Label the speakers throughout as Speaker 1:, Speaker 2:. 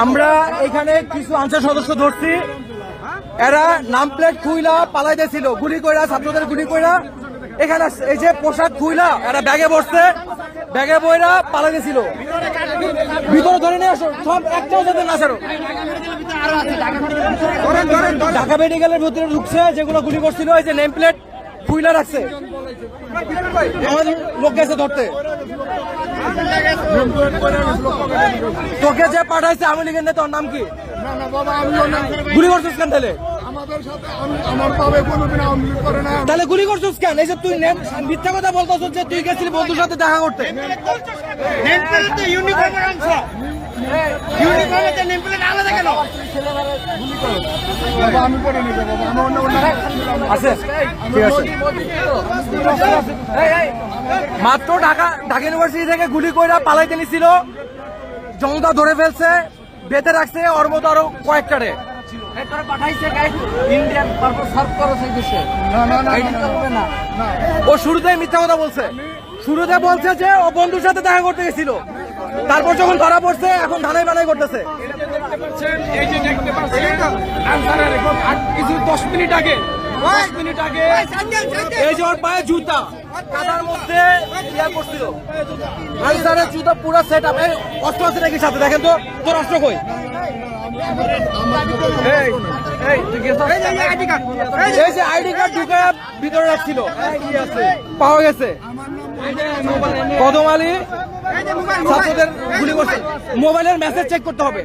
Speaker 1: আমরা এখানে কিছু আনসার সদস্য ধরছি, এরা নাম প্লেট খুইলা পালাইতেছিল, গুলি কইরা ছাত্রদের গুলি কইরা এখানে এই যে পোশাক খুইলা এরা ব্যাগে বসছে, ব্যাগে বইরা পালাইতেছিল। ভিতরে ধরে নিয়ে আসো, সব একটাও যাতে না ছাড়ো। ঢাকা মেডিকেলের ভিতরে ঢুকছে, যেগুলো গুলি করছিল এই যে নেম প্লেট খুইলা রাখছে, আমাদের লোক গেছে ধরতে। তোকে যে পাঠাইছে আওয়ামী লীগের নেতা, ওর নাম কি? গুলি করছিস কেন তাহলে? তাহলে গুলি করছিস কেন? এই যে তুই মিথ্যা কথা বলতেছ যে তুই গেছিলি বন্ধুর সাথে দেখা করতে। মাত্র ঢাকা ইউনিভার্সিটি থেকে গুলি কইরা পালাইতে নিছিল, জনতা ধরে ফেলছে, বেঁধে রাখছে, ওর মতো আরো কয়েকটারে ও শুরুতে মিথ্যা কথা বলছে, শুরুতে বলছে যে ও বন্ধুর সাথে দেখা করতে গেছিল, তারপর যখন ধরা পড়ছে এখন ধানাই বানাই করতেছে। কিছু 10 মিনিট আগে এই যে ওর পায়ে জুতা কাদার মধ্যে করছিল, আনসারের জুতা পুরো সেট আপ। অস্ত্র আছে নাকি সাথে? দেখেন তো তোর অস্ত্র কই? এই যে আইডি কার্ড ঢুকে ভিতরে রাখছিল, পাওয়া গেছে। কদম আলী ছাত্রদের গুলি করছে, মোবাইলের মেসেজ চেক করতে হবে।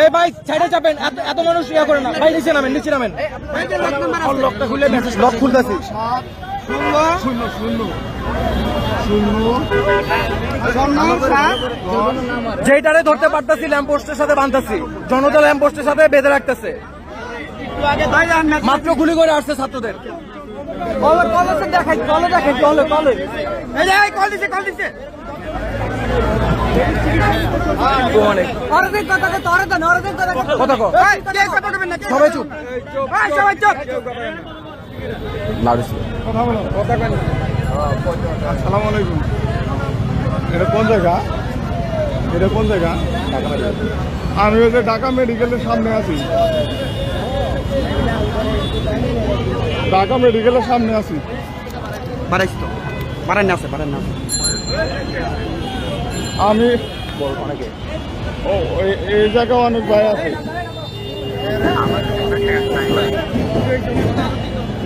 Speaker 1: এই ভাই সাইডে চাপেন, এত মানুষ ইয়া করে না ভাই, নিচে নামেন, নিচে নামেন। লকটা খুলে মেসেজ লক খুলতেছি। যেটারে ধরতে পারতেছি ল্যাম্পপোস্টের সাথে বাঁধতেছি, জনতা ল্যাম্পপোস্টের সাথে বেঁধে রাখতেছে। মাত্র গুলি করে আসছে ছাত্রদের। সবাই চুপ,
Speaker 2: আসসালামু আলাইকুম। এটা কোন জায়গা? এটা কোন জায়গা? আমি ওই যে ঢাকা মেডিকেলের সামনে আছি, ঢাকা মেডিকেলের সামনে আছি। আমি ও এই জায়গায় অনেক ভাই আছে।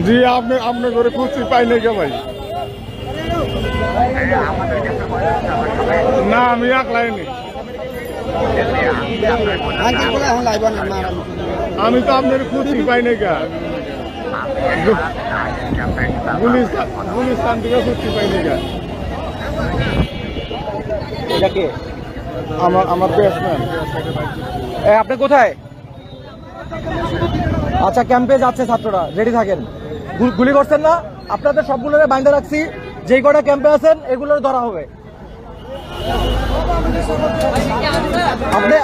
Speaker 2: জি আপনি করে খুঁজছি পাই নাই কে ভাই? না আমি একলাই নি, আমি তো আপনার খুঁজছি পাই নাই কে? গুলিস্তান থেকে খুঁজছি পাই নাই কে? আমার ব্যাটসম্যান।
Speaker 1: আপনি কোথায়? আচ্ছা, ক্যাম্পে যাচ্ছে ছাত্ররা, রেডি থাকেন। গুলি করছেন না? আপনাদের সবগুলোরে বাইন্ধা রাখছি, যেই কটা ক্যাম্পে আছেন এগুলোর ধরা হবে।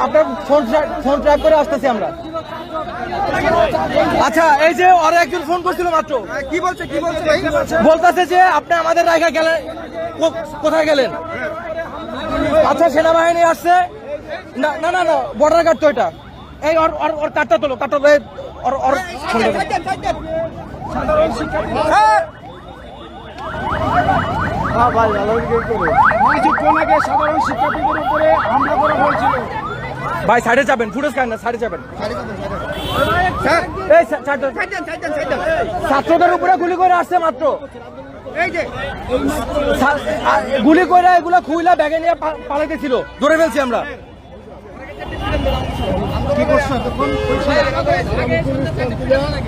Speaker 1: আপনার ফোন ট্র্যাক করে আসতেছি আমরা। আচ্ছা, এই যে ওরা একজন ফোন করছিল মাত্র, কি বলছে? বলতেছে যে আপনি আমাদের রায়গা গেলেন, কোথায় গেলেন? আচ্ছা, সেনাবাহিনী আসছে। না না না, বর্ডার গার্ড তো এটা। এই ওর কাটটা তোলো, কাটটা
Speaker 2: কিছুক্ষণ আগে সাধারণ শিক্ষার্থীদের উপরে হামলা করা হয়েছিল।
Speaker 1: ভাই সাইডে যাবেন, ফুটেজ খান না, সাইডে যাবেন। ছাত্রদের উপরে গুলি করে আসছে মাত্র, গুলি করে এগুলো খুইলা ব্যাগে নিয়ে পালাইতেছিল, ধরে ফেলছি আমরা।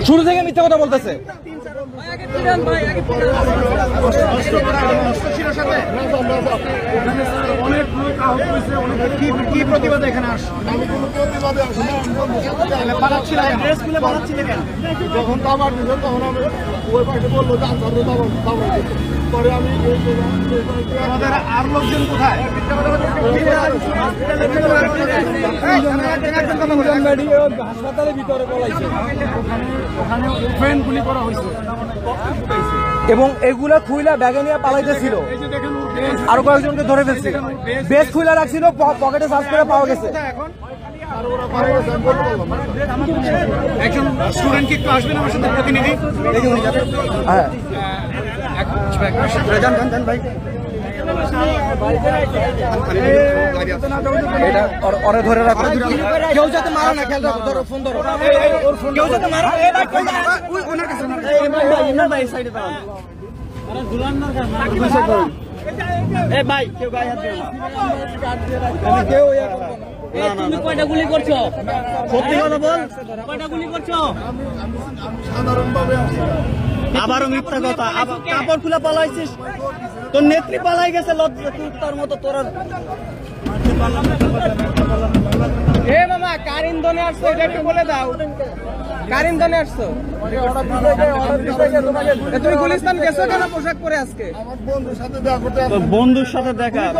Speaker 1: শুরু থেকে মিথ্যা কথা বলতেছে।
Speaker 2: অনেক লোক আহত হয়েছে, কি প্রতিবাদে এখানে আসছে? আমি কোনো প্রতিবাদে আসি না। যখন দাবার দিল তখন আমি ওই পাশে বললো যে আনসার পরে আমি আমাদের আর লোকজন কোথায়? হাসপাতালের ভিতরে পলাইছে, ওখানে ওপেন গুলি করা হয়েছে
Speaker 1: এবং এগুলা খুইলা ব্যাগে নিয়ে পালাইতেছিল। আরো কয়েকজনকে ধরে ফেলছে, বেশ খুইলা রাখছিল, পকেটে সার্চ করে পাওয়া গেছে।
Speaker 2: একজন স্টুডেন্ট কি একটু আসবেন আমার সাথে প্রতিনিধি?
Speaker 1: হ্যাঁ
Speaker 2: ভাই
Speaker 1: এটা ওরে ধরে রাখো, কেউ যাতে মারা না, খেয়াল রাখো, ধরো ফোন ধরো, কেউ যাতে মারা
Speaker 3: তুমি কয়টা গুলি করছো? সত্যি কথা বল, কয়টা গুলি করছো?
Speaker 2: সাধারণভাবে
Speaker 3: আবারও মিথ্যা কথা, কাপড় খুলে পালাইছিস, তোর নেত্রী পালাই গেছে, লজ্জা তুই তার মতো তোর। এ মামা কার ইন্ধনে আসছো এটা একটু বলে দাও, কার ইন্ধনে আসছো? তুমি গুলিস্তান গেছো কেন পোশাক পরে আজকে?
Speaker 2: আমার বন্ধুর সাথে দেখা করতে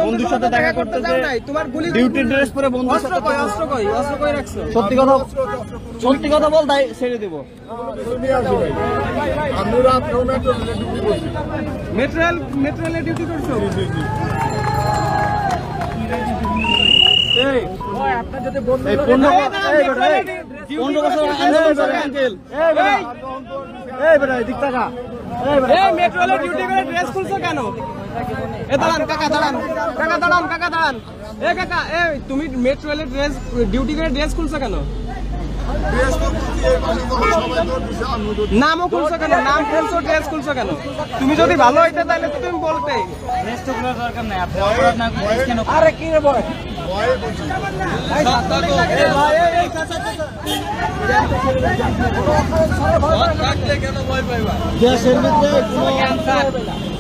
Speaker 3: বন্ধুর সাথে দেখা করতে
Speaker 1: যাও নাই, তোমার গুলি
Speaker 3: ডিউটি ড্রেস পরে বন্ধুর সাথে
Speaker 1: অস্ত্র কই রাখছো?
Speaker 3: সত্যি কথা বল, তাই ছেড়ে দেবো।
Speaker 2: আমি রাত্রেও মেট্রোলে ডিউটি করছি।
Speaker 1: মেট্রোলে ডিউটি করছো? আপনার যদি বন্ধু
Speaker 3: 15 বছর আন্দোলন করে আঙ্কেল।
Speaker 1: মেট্রোলে ডিউটি করে ড্রেস খুলছো কেন? দাঁড়ান কাকা, দাঁড়ান। এ কাকা, তুমি মেট্রোলে ডিউটি করে ড্রেস খুলছো কেন? নামও খুলছো কেন? নাম খুলছো, ড্রেস খুলছো কেন? তুমি যদি ভালো হইতে তাহলে তো তুমি বলতে। আরে কি রে বয়,
Speaker 3: দেশের ভিতরে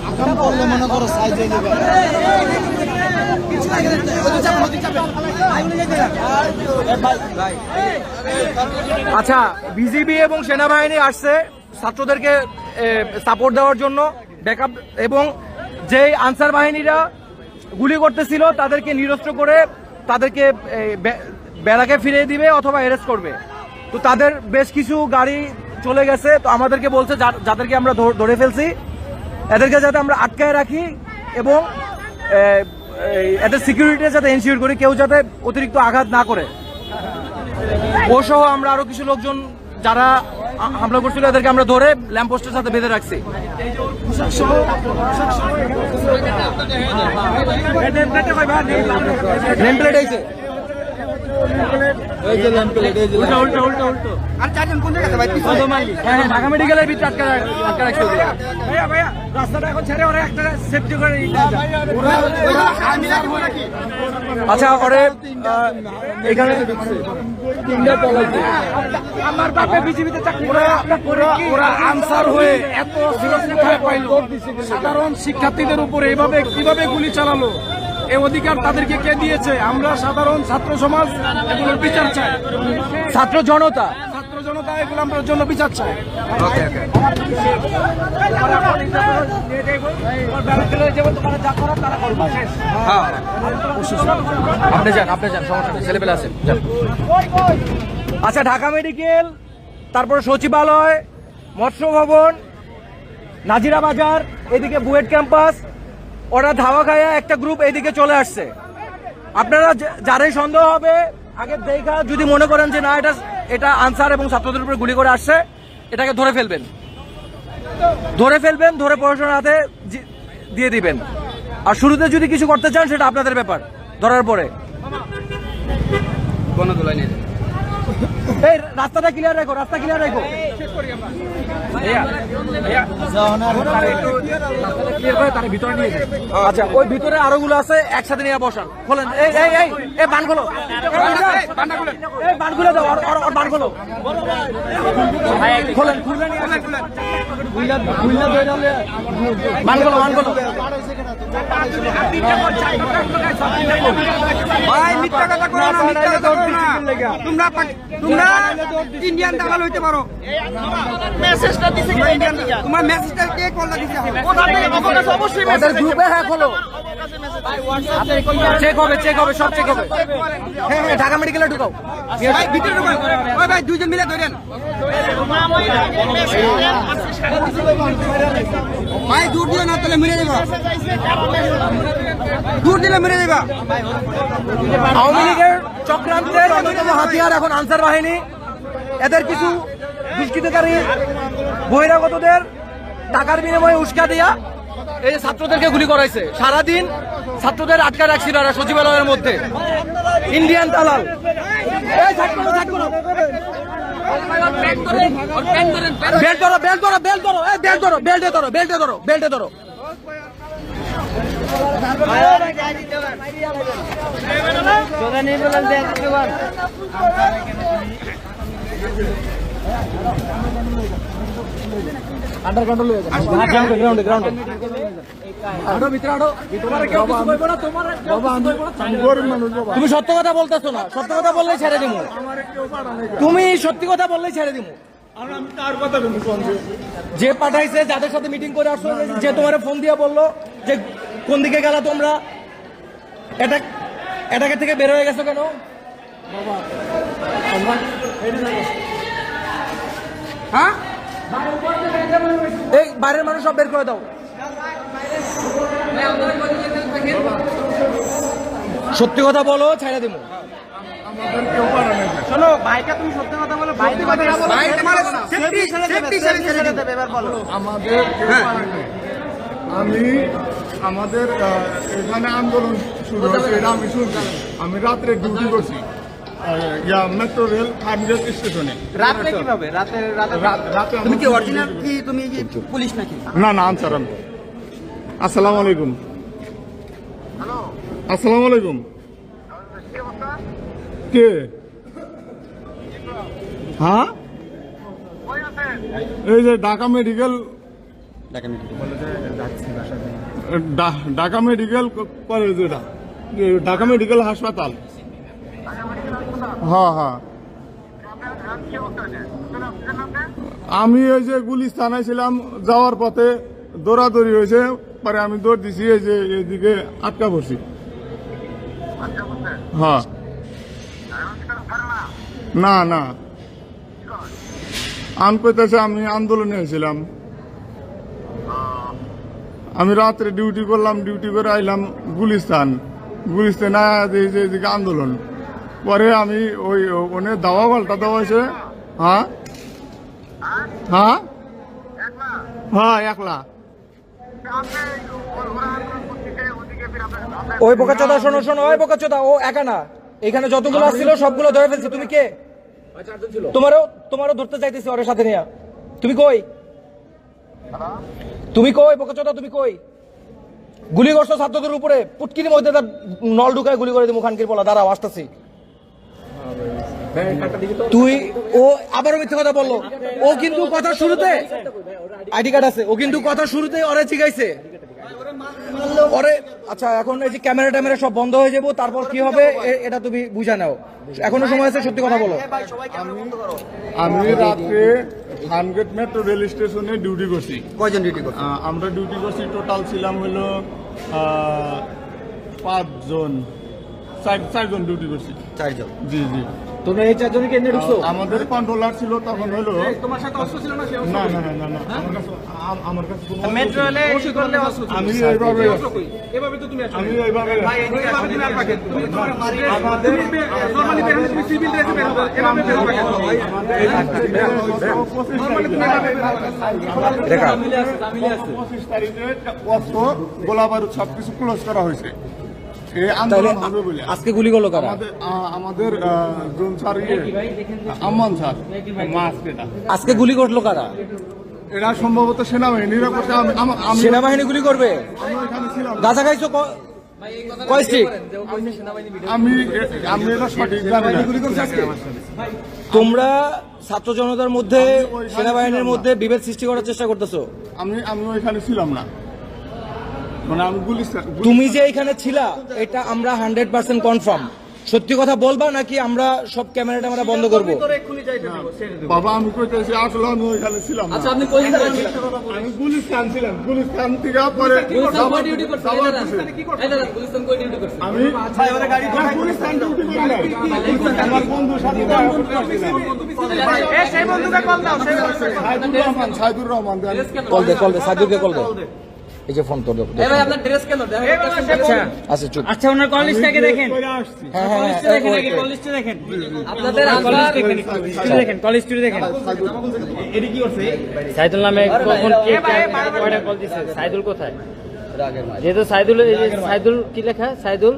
Speaker 3: আকাম করলে মনে করো সাইজে নেবে।
Speaker 1: আচ্ছা, বিজিবি এবং সেনাবাহিনী আসছে ছাত্রদেরকে সাপোর্ট দেওয়ার জন্য, ব্যাকআপ, এবং যেই আনসার বাহিনীরা গুলি করতেছিল তাদেরকে নিরস্ত্র করে তাদেরকে ব্যারাকে ফিরিয়ে দিবে অথবা অ্যারেস্ট করবে। তো তাদের বেশ কিছু গাড়ি চলে গেছে, তো আমাদেরকে বলছে যাদেরকে আমরা ধরে ফেলছি এদেরকে যাতে আমরা আটকায় রাখি এবং এদের সিকিউরিটি যাতে এনশিওর করি, কেউ যাতে অতিরিক্ত আঘাত না করে। ও সহ আমরা আরো কিছু লোকজন যারা হামলা করছিল এদেরকে আমরা ধরে ল্যাম্পপোস্টের সাথে বেঁধে রাখছি। নেম প্লেট এইছে, ঢাকা মেডিকেলের ভিতরে আটকা রাখছে। রাস্তাটা এখন ছেড়ে ওরা একটা সেফটি করে। আচ্ছা, ওরে এখানে আমার বাপে বিজেপিতে চাকরি করে, ওরা আনসার হয়ে এত কোথায় পাইল? সাধারণ শিক্ষার্থীদের উপরে এভাবে কিভাবে গুলি চালালো? এই অধিকার তাদেরকে কে দিয়েছে? আমরা সাধারণ ছাত্র সমাজ এগুলোর বিচার চাই। ছাত্র জনতা এগুলো আমরা জন্য বিচার চাই। আপনি যান, সমস্যা নেই, ছেলেপেলে আছেন। আচ্ছা, ঢাকা মেডিকেল, তারপরে সচিবালয়, মৎস্য ভবন, নাজিরা বাজার, এদিকে বুয়েট ক্যাম্পাস, ওরা ধাওয়া খায়া একটা গ্রুপ এইদিকে চলে আসছে। আপনারা যারাই সন্দেহ হবে আগে দেখা, যদি মনে করেন যে না এটা আনসার এবং ছাত্রদের উপরে গুলি করে আসছে, এটাকে ধরে ফেলবেন, ধরে পড়াশোনার হাতে দিয়ে দিবেন। আর শুরুতে যদি কিছু করতে চান সেটা আপনাদের ব্যাপার, ধরার পরে এই রাস্তাটা ক্লিয়ার রাখো, রাস্তা ক্লিয়ার রাখো। আচ্ছা, ওই ভিতরে আরো গুলো আছে, একসাথে নিয়ে বসান। খোলেন, এই এই এই এই বানগুলো, এই বানগুলো দাও, আর বানগুলো খোলেন, বানগুলো বানগুলো।
Speaker 4: ভাই মিথ্যা কথা কইও না, মিথ্যা কথা কইও না। তোমরা ইন্ডিয়ান দালাল হইতে পারো। মেসেজটা দিছে কি ইন্ডিয়ান? তোমার মেসেজটা কে কলটা দিছে?
Speaker 1: অবশ্যই মেসেজ গ্রুপে হ্যাঁ খোলো, চেক হবে, চেক হবে, সব চেক হবে। হ্যাঁ হ্যাঁ, ঢাকা মেডিকেলে ঢুকাও।
Speaker 4: ভাই ভিতরে ঢুকাও। ওই ভাই দুইজন মিলে ধরেন। ভাই দূর দিও না, তাহলে মেরে দেবা। দূর দিলে মেরে দেবা।
Speaker 1: আওয়ামী লীগের চক্রান্তের অন্যতম হাতিয়ার এখন আনসার বাহিনী। এদের কিছু দুষ্কৃতকারী বহিরাগতদের টাকার বিনিময়ে উস্কা দিয়া এই যে ছাত্রদেরকে গুলি করাইছে। সারাদিন ছাত্রদের আটকা রাখছিল এরা সচিবালয়ের মধ্যে। ইন্ডিয়ান দালাল। এই ছাড় করো, ছাড় করো। বেল্ট ধরো, বেল্ট ধরো, বেল্ট ধরো, এই বেল্ট ধরো, বেল্টে ধরো, বেল্টে ধরো, বেল্টে ধরো। আন্ডার কন্ট্রোল হয়ে যাবে। গ্রাউন্ডে গ্রাউন্ডে গ্রাউন্ডে আরো ভিতরে আরো। তোমার কেউ কিছু কইবো না, তোমার
Speaker 2: বাবা আমি গরিব মানুষ বাবা।
Speaker 1: তুমি সত্য কথা বলতেছো না, সত্য কথা বললেই ছেড়ে দিমু। তুমি সত্যি কথা বললেই ছেড়ে দিমু।
Speaker 2: আর আমি তার কথা বলি সঞ্জয়।
Speaker 1: যে পাঠাইছে, যাদের সাথে মিটিং করে আসলো, যে তোমার ফোন দিয়ে বললো যে কোন দিকে গেলা তোমরা, এটাকে থেকে বের হয়ে গেছো কেন?
Speaker 4: হ্যাঁ?
Speaker 1: এই বাইরের মানুষ সব বের করে দাও। সত্যি কথা বলো, ছেড়ে দিমু।
Speaker 2: আমাদের কেউ পারে না।
Speaker 3: শোনো ভাইকে তুমি সত্যি কথা বলো, ভাই
Speaker 4: ভাই তোমার সেফটি ছেড়ে দেবে এবার বলো।
Speaker 2: আমাদের কেউ পারে না। আমাদের এখানে আন্দোলন শুরু হয়েছে, এটা আমি শুনছি। আমি রাত্রে ডিউটি করছি মেট্রো রেল ফার্মগেট স্টেশনে।
Speaker 3: রাতে কিভাবে? রাতে
Speaker 2: রাতে
Speaker 4: তুমি কি অরিজিনাল কি তুমি কি পুলিশ নাকি?
Speaker 2: না না আনসার আমি। আসসালামু আলাইকুম। আসসালামু আলাইকুম। কে? হ্যাঁ, এই যে Dhaka medical, Dhaka medical college, এটা ঢাকা মেডিকেল হাসপাতাল। হ্যাঁ হ্যাঁ, আমি ওই যে গুলিস্তানায় ছিলাম, যাওয়ার পথে দৌড়াদৌড়ি হয়েছে, পরে আমি দৌড় দিছি, এই যে এদিকে আটকা পড়ছি। হ্যাঁ, না না আন পেতেছে, আমি আন্দোলনে হয়েছিলাম। আমি রাত্রে ডিউটি করলাম, ডিউটি করে আইলাম গুলিস্তান এদিকে আন্দোলন। পরে আমি ওই ওনে দাওয়া পাল্টা দেওয়া হয়েছে। হ্যাঁ হ্যাঁ হ্যাঁ, একলা।
Speaker 1: ওই বোকাচোদা, শোনো শোনো, ওই বোকাচোদা, ও একা না, এখানে যতগুলো আসছিল সবগুলো ধরে ফেলছি। তুমি কে? তোমারও ধরতে চাইতেছি ওর সাথে নিয়ে। তুমি কই? তুমি কই বোকাচোদা, তুমি কই? গুলি করছো ছাত্রদের উপরে, পুটকির মধ্যে তার নল ঢুকায় গুলি করে দিই মুখানকির বলা। দাঁড়াও, আসতেছি। তুই ও আবারও মিথ্যে কথা বললো। ও কিন্তু কথা শুরুতে আইডি কার্ড আছে, ও কিন্তু কথা শুরুতে ওরে জিগাইছে ওরে। আচ্ছা, এখন এই যে ক্যামেরা ট্যামেরা সব বন্ধ হয়ে যাবো, তারপর কি হবে এটা তুমি বুঝা নাও। এখনো সময় আছে, সত্যি কথা বলো।
Speaker 2: আমি রাত্রে ফার্মগেট মেট্রো রেল স্টেশনে ডিউটি করছি।
Speaker 4: কয়জন ডিউটি করছে?
Speaker 2: আমরা ডিউটি করছি, টোটাল ছিলাম হলো 5 জন, 4 জন ডিউটি করছি।
Speaker 4: 4 জন।
Speaker 2: জি জি।
Speaker 1: তোমরা এই চারজনকে এনে ঢুকছো?
Speaker 2: আমাদের কন্ট্রোলার ছিল তখন হলো।
Speaker 3: তোমার সাথে অস্ত্র ছিল না?
Speaker 2: না না না না, আমার কাছে কোনো
Speaker 3: মেট্রো রেলে করলে অস্ত্র ছিল।
Speaker 2: আমি এইভাবে
Speaker 3: এভাবে তো তুমি আসো।
Speaker 2: আমি এইভাবে
Speaker 3: ভাই এদিকে আসো, তুমি আর পাকে তুমি
Speaker 2: আমাদের
Speaker 3: নরমালি বের হলে তুমি সিভিল ড্রেসে বের হবে, এভাবে বের হবে কেন?
Speaker 1: দেখা
Speaker 2: 25 তারিখে অস্ত্র, গোলা বারুদ সবকিছু ক্লোজ করা হয়েছে। এই
Speaker 1: তাহলে
Speaker 2: আন্দোলন হবে বলে
Speaker 1: আজকে গুলি করলো কারা?
Speaker 2: আমাদের জোন স্যার আম্মান স্যার
Speaker 1: আজকে গুলি করলো কারা?
Speaker 2: এরা সম্ভবত সেনাবাহিনীরা করছে। আমি
Speaker 1: সেনাবাহিনী গুলি করবে?
Speaker 2: এখানে ছিলাম না।
Speaker 1: গাঁজা খাইছো কয় স্টিক?
Speaker 2: আমি এটা সঠিক জানি না।
Speaker 1: তোমরা ছাত্র জনতার মধ্যে সেনাবাহিনীর মধ্যে বিভেদ সৃষ্টি করার চেষ্টা করতেছো।
Speaker 2: আমি ওইখানে ছিলাম না, মানে আমি
Speaker 1: তুমি যে এখানে ছিলা এটা আমরা 100% কনফার্ম। সত্যি কথা বলবা নাকি আমরা সব ক্যামেরা বন্ধ করব?
Speaker 2: বাবা আমি কইতেছি আসলে আমি ওইখানে ছিলাম না।
Speaker 3: আপনি কই ছিলেন?
Speaker 2: আমি গুলিস্তান ছিলাম, গুলিস্তান থেকে পরে আমি গুলিস্তান ডিউটি করি নাই। আমার বন্ধুর সাথে
Speaker 4: সেই বন্ধুকে কল দাও, সেই
Speaker 2: সাইদুর রহমান
Speaker 1: কল দে সাদুকে কল দে। এই যে ফোন তোর দে।
Speaker 3: ভাই আপনার ড্রেস কেন?
Speaker 1: আচ্ছা চুপ।
Speaker 3: আচ্ছা ওনার কল লিস্টটাকে দেখেন।
Speaker 1: হ্যাঁ
Speaker 3: কল লিস্টে দেখেন। আপনাদের আনসার দেখেন, কল লিস্টে দেখেন। এডি কি করছে?
Speaker 5: সাইদুল নামে কখন কে কয়টা কল দিছে? সাইদুল কোথায়? যেহেতু সাইদুল, এই যে সাইদুল কি লেখা? সাইদুল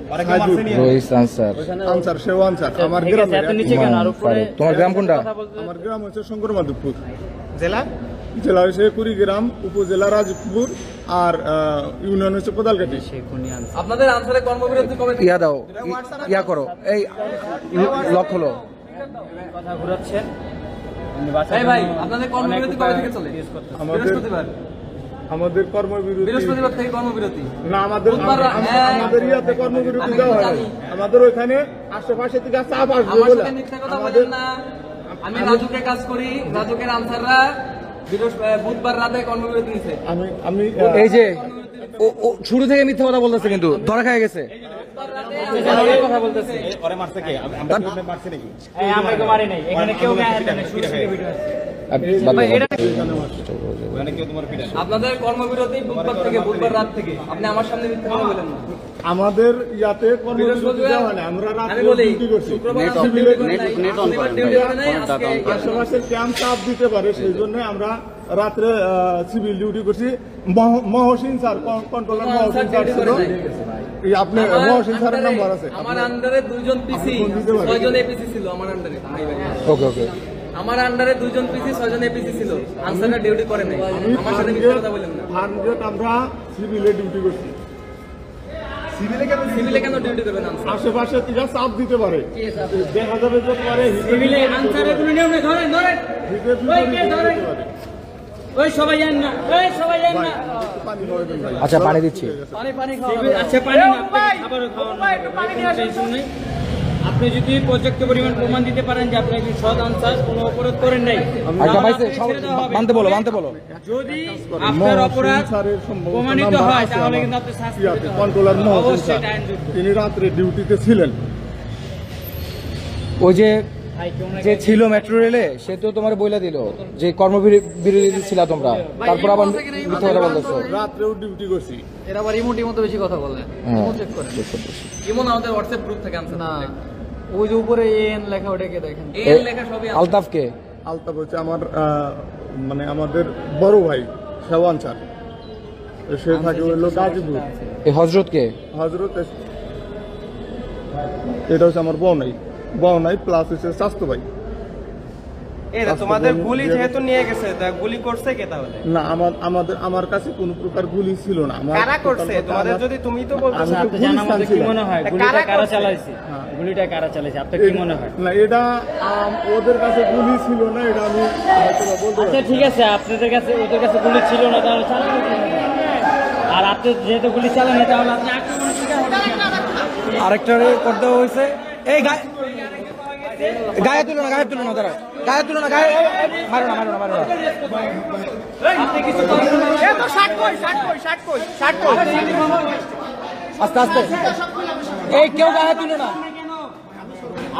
Speaker 1: রোহিত আনসার
Speaker 2: আনসার সেও আনসার। আমার
Speaker 5: ঠিক আছে,
Speaker 2: গ্রাম
Speaker 5: এত নিচে কেন? আর উপরে
Speaker 1: তোমার গ্রাম কোনটা?
Speaker 2: আমার গ্রাম হচ্ছে শঙ্কর মাধবপুর
Speaker 3: জেলা
Speaker 2: জেলা হচ্ছে কুড়িগ্রাম, উপজেলা রাজপুর, আর ইউনিয়ন হচ্ছে কোদালকাটি।
Speaker 3: আপনাদের আনসারে কর্মবিরতি কবে?
Speaker 1: ইয়া দাও, ইয়া করো, এই লক হলো।
Speaker 5: কথা ঘুরাচ্ছেন।
Speaker 3: এই ভাই আপনাদের কর্মবিরতি কবে থেকে চলে?
Speaker 2: আমাদের কর্মবিরতি
Speaker 3: বৃহস্পতিবার থেকে কর্মবিরতি।
Speaker 2: না, আমাদের ইয়াতে কর্মবিরতি দেওয়া হয়। আমাদের ওইখানে আশেপাশে থেকে চাপ আসবে
Speaker 3: আমার
Speaker 2: বলে
Speaker 3: সাথে মিথ্যা কথা বলেন না। আমি রাজুকে কাজ করি, রাজুকের আনসাররা বুধবার রাতে কর্মবিরতি নিছে।
Speaker 2: আমি
Speaker 1: এই যে ও শুরু থেকে মিথ্যা কথা বলতেছে, কিন্তু ধরা খায় গেছে।
Speaker 5: কথা বলতেছে। এই আমাকে মারি নাই, এখানে কেউ গায়ে হাত দেয় না, শুরু থেকে ভিডিও আছে।
Speaker 3: আপনাদের কর্মবিরতি বুধবার থেকে, বুধবার রাত থেকে। আপনি আমার সামনে মিথ্যা কথা বলেন না।
Speaker 2: আমাদের ইয়াতে কর্মবিরতি দেওয়া হয় না। আমরা
Speaker 3: আমি
Speaker 2: রাতে
Speaker 3: বলি
Speaker 2: ডিউটি করছি।
Speaker 3: শুক্রবার শনিবার ডিউটি হবে না, আজকে
Speaker 2: আশেপাশের ক্যাম্প চাপ দিতে পারে, সেই জন্য আমরা রাত্রে সিভিল ডিউটি করছি। Mohsin sir, controller Mohsin sir ছিল। এই আপনি মহসিন স্যারের নাম্বার আছে?
Speaker 3: আমার আন্ডারে 2 জন পিসি, 6 জন এপিসি ছিল আমার আন্ডারে।
Speaker 1: ওকে ওকে।
Speaker 3: আমার আন্ডারে 2 জন পিসি, 6 জন এপিসি ছিল। আনসাররা ডিউটি করে নাই। আমার সাথে মিথ্যা কথা বলেন না।
Speaker 2: 100 আমরা সিভিলে ডিউটি করছি।
Speaker 3: সিভিলে কেন ডিউটি করবেন আনসার?
Speaker 2: আশেপাশে থেকে চাপ দিতে পারে, দেখা যাবে যে পরে
Speaker 5: সিভিলে আনসারে কোনো নিয়ম নেই। ধরেন ধরেন, ওই কে ধরেন, ওই সবাই যান না, ওই সবাই যান না।
Speaker 1: আচ্ছা পানি দিচ্ছি।
Speaker 3: পানি খাওয়া।
Speaker 5: আচ্ছা পানি না, আপনাকে খাবারও খাওয়ানো হবে, টেনশন নেই। আপনি যদি পর্যাপ্ত পরিমাণ প্রমাণ দিতে পারেন যে আপনি একজন সৎ আনসার, কোনো অপরাধ করেন নাই,
Speaker 1: আচ্ছা ভাই
Speaker 5: তাহলে ছেড়ে দেওয়া হবে।
Speaker 1: মানতে বলো।
Speaker 5: যদি আপনার অপরাধ প্রমাণিত হয় তাহলে কিন্তু আপনি শাস্তি পেতে হবে।
Speaker 2: কন্ট্রোলার মহসিন
Speaker 5: অবশ্যই
Speaker 2: স্যার,
Speaker 5: এটা আইনযোগ্য।
Speaker 2: তিনি রাত্রে ডিউটিতে ছিলেন।
Speaker 1: ওই যে
Speaker 5: ভাই, কেউ না
Speaker 1: যে ছিল মেট্রো রেলে, সে তো তোমার বইলা দিল যে কর্মবিরতি ছিল তোমরা, তারপর আবার মিথ্যা কথা বলতেছো।
Speaker 2: রাত্রেও ডিউটি করছি।
Speaker 3: এরা আবার ইমোর মতো বেশি কথা বলে।
Speaker 1: হ্যাঁ।
Speaker 3: চেক করেন। ইমন আমাদের হোয়াটসঅ্যাপ গ্রুপ থেকে আনসার না।
Speaker 5: ওই যে উপরে এন লেখা, ওটাকে দেখেন।
Speaker 3: এর লেখা সবই আছে।
Speaker 1: আলতাফকে
Speaker 2: আলতাফ হচ্ছে আমার মানে আমাদের বড় ভাই সেওয়ান স্যার। সে থাকে হইলো গাজীপুর।
Speaker 1: এই হজরতকে
Speaker 2: হজরত এটা হচ্ছে আমার বউনাই প্লাস হচ্ছে স্বাস্থ্য ভাই।
Speaker 4: তোমাদের গুলি যেহেতু নিয়ে গেছে, তা গুলি করছে কে তাহলে?
Speaker 2: না, আমার কাছে কোনো প্রকার গুলি ছিল না।
Speaker 4: কারা করছে? তোমাদের যদি তুমি তো বলছো
Speaker 2: আমি তো
Speaker 5: আপনার জানা মতে কি মনে হয় গুলিটা
Speaker 4: কারা
Speaker 5: কারা
Speaker 4: করছে?
Speaker 5: চালাইছে? গুলিটা কারা চালাইছে আপনার কি মনে হয়?
Speaker 2: না, এটা ওদের কাছে গুলি ছিল না, এটা আমি হয়তো বা বলতে
Speaker 5: আচ্ছা
Speaker 2: পারি।
Speaker 5: ঠিক আছে, আপনাদের কাছে, ওদের কাছে গুলি ছিল না, তাহলে চালানো কেন? আর আপনি যেহেতু গুলি চালান, তাহলে আপনি আক্রমণের শিকার হবেন কেন?
Speaker 1: আরেকটা করতে হয়েছে। এই গায়ে তুলো না দাঁড়া, গায়ে তুলো না, গায়ে মারো না।
Speaker 5: আপনি কিছু করেন না।
Speaker 4: এ তো 60 কই।
Speaker 1: আস্তে এই কেউ গায়ে তুলো না।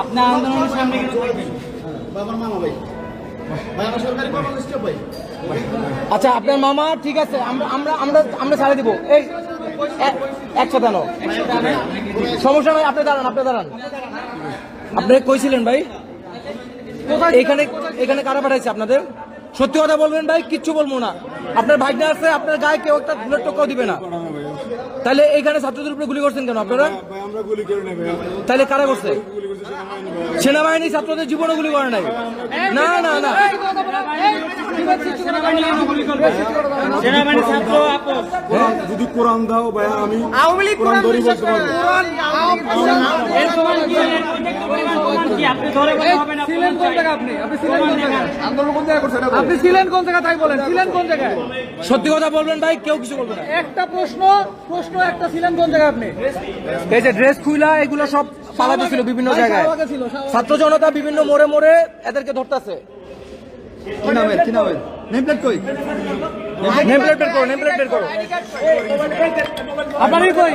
Speaker 5: আপনি আন্দোলনের সামনে কেন থাকবেন?
Speaker 1: আচ্ছা আপনার মামা, ঠিক আছে, আমরা ছাড়ে দিব। এই একসাথে আনো, সমস্যা নয়। আপনি দাঁড়ান। আপনি কইছিলেন ভাই এখানে কারা পাঠাইছে আপনাদের? সত্যি কথা বলবেন ভাই, কিচ্ছু বলবো না। আপনার ভাইটা আছে, আপনার গায়ে কেউ একটা বুলেট টোকাও দিবে না। তাহলে এখানে ছাত্রদের উপরে গুলি করছেন কেন আপনারা?
Speaker 2: ভাই আমরা গুলি করে নেবে
Speaker 1: তাহলে কারা করছে? সেনাবাহিনী ছাত্রদের জীবনে গুলি করে নাই। না না না,
Speaker 5: সেনাবাহিনী ছাত্র আপোষ।
Speaker 2: যদি কোরআন দাও ভাই আমি
Speaker 4: আওয়ামী লীগ কোরআন
Speaker 2: ধরি
Speaker 4: বিশ্বাস
Speaker 2: বলতে
Speaker 4: করে
Speaker 2: পারবো।
Speaker 5: এর প্রমাণ কি? এর পর্যাপ্ত পরিমাণ প্রমাণ কি? আপনি ধরে বলতে হবে না।
Speaker 1: ছিলেন কোন জায়গায় আপনি? আপনি ছিলেন কোন জায়গায়?
Speaker 2: আন্দোলন কোন জায়গায় করছে এটা বলো।
Speaker 1: আপনি ছিলেন কোন জায়গায় তাই বলেন, ছিলেন কোন জায়গায়? সত্যি কথা বলবেন ভাই, কেউ কিছু বলবে না।
Speaker 6: একটা প্রশ্ন একটা ছিলেন কোন জায়গায় আপনি?
Speaker 1: এই যে ড্রেস খুইলা এগুলো সব পালাতে ছিল বিভিন্ন জায়গায়,
Speaker 6: শাহবাগে ছিল, শাহবাগে।
Speaker 1: ছাত্র জনতা বিভিন্ন মোড়ে মোড়ে এদেরকে ধরতেছে।
Speaker 2: কি নামে নেমপ্লেট কই
Speaker 1: নেমপ্লেট বের করো, নেমপ্লেট বের করো।
Speaker 6: আপনারই কই?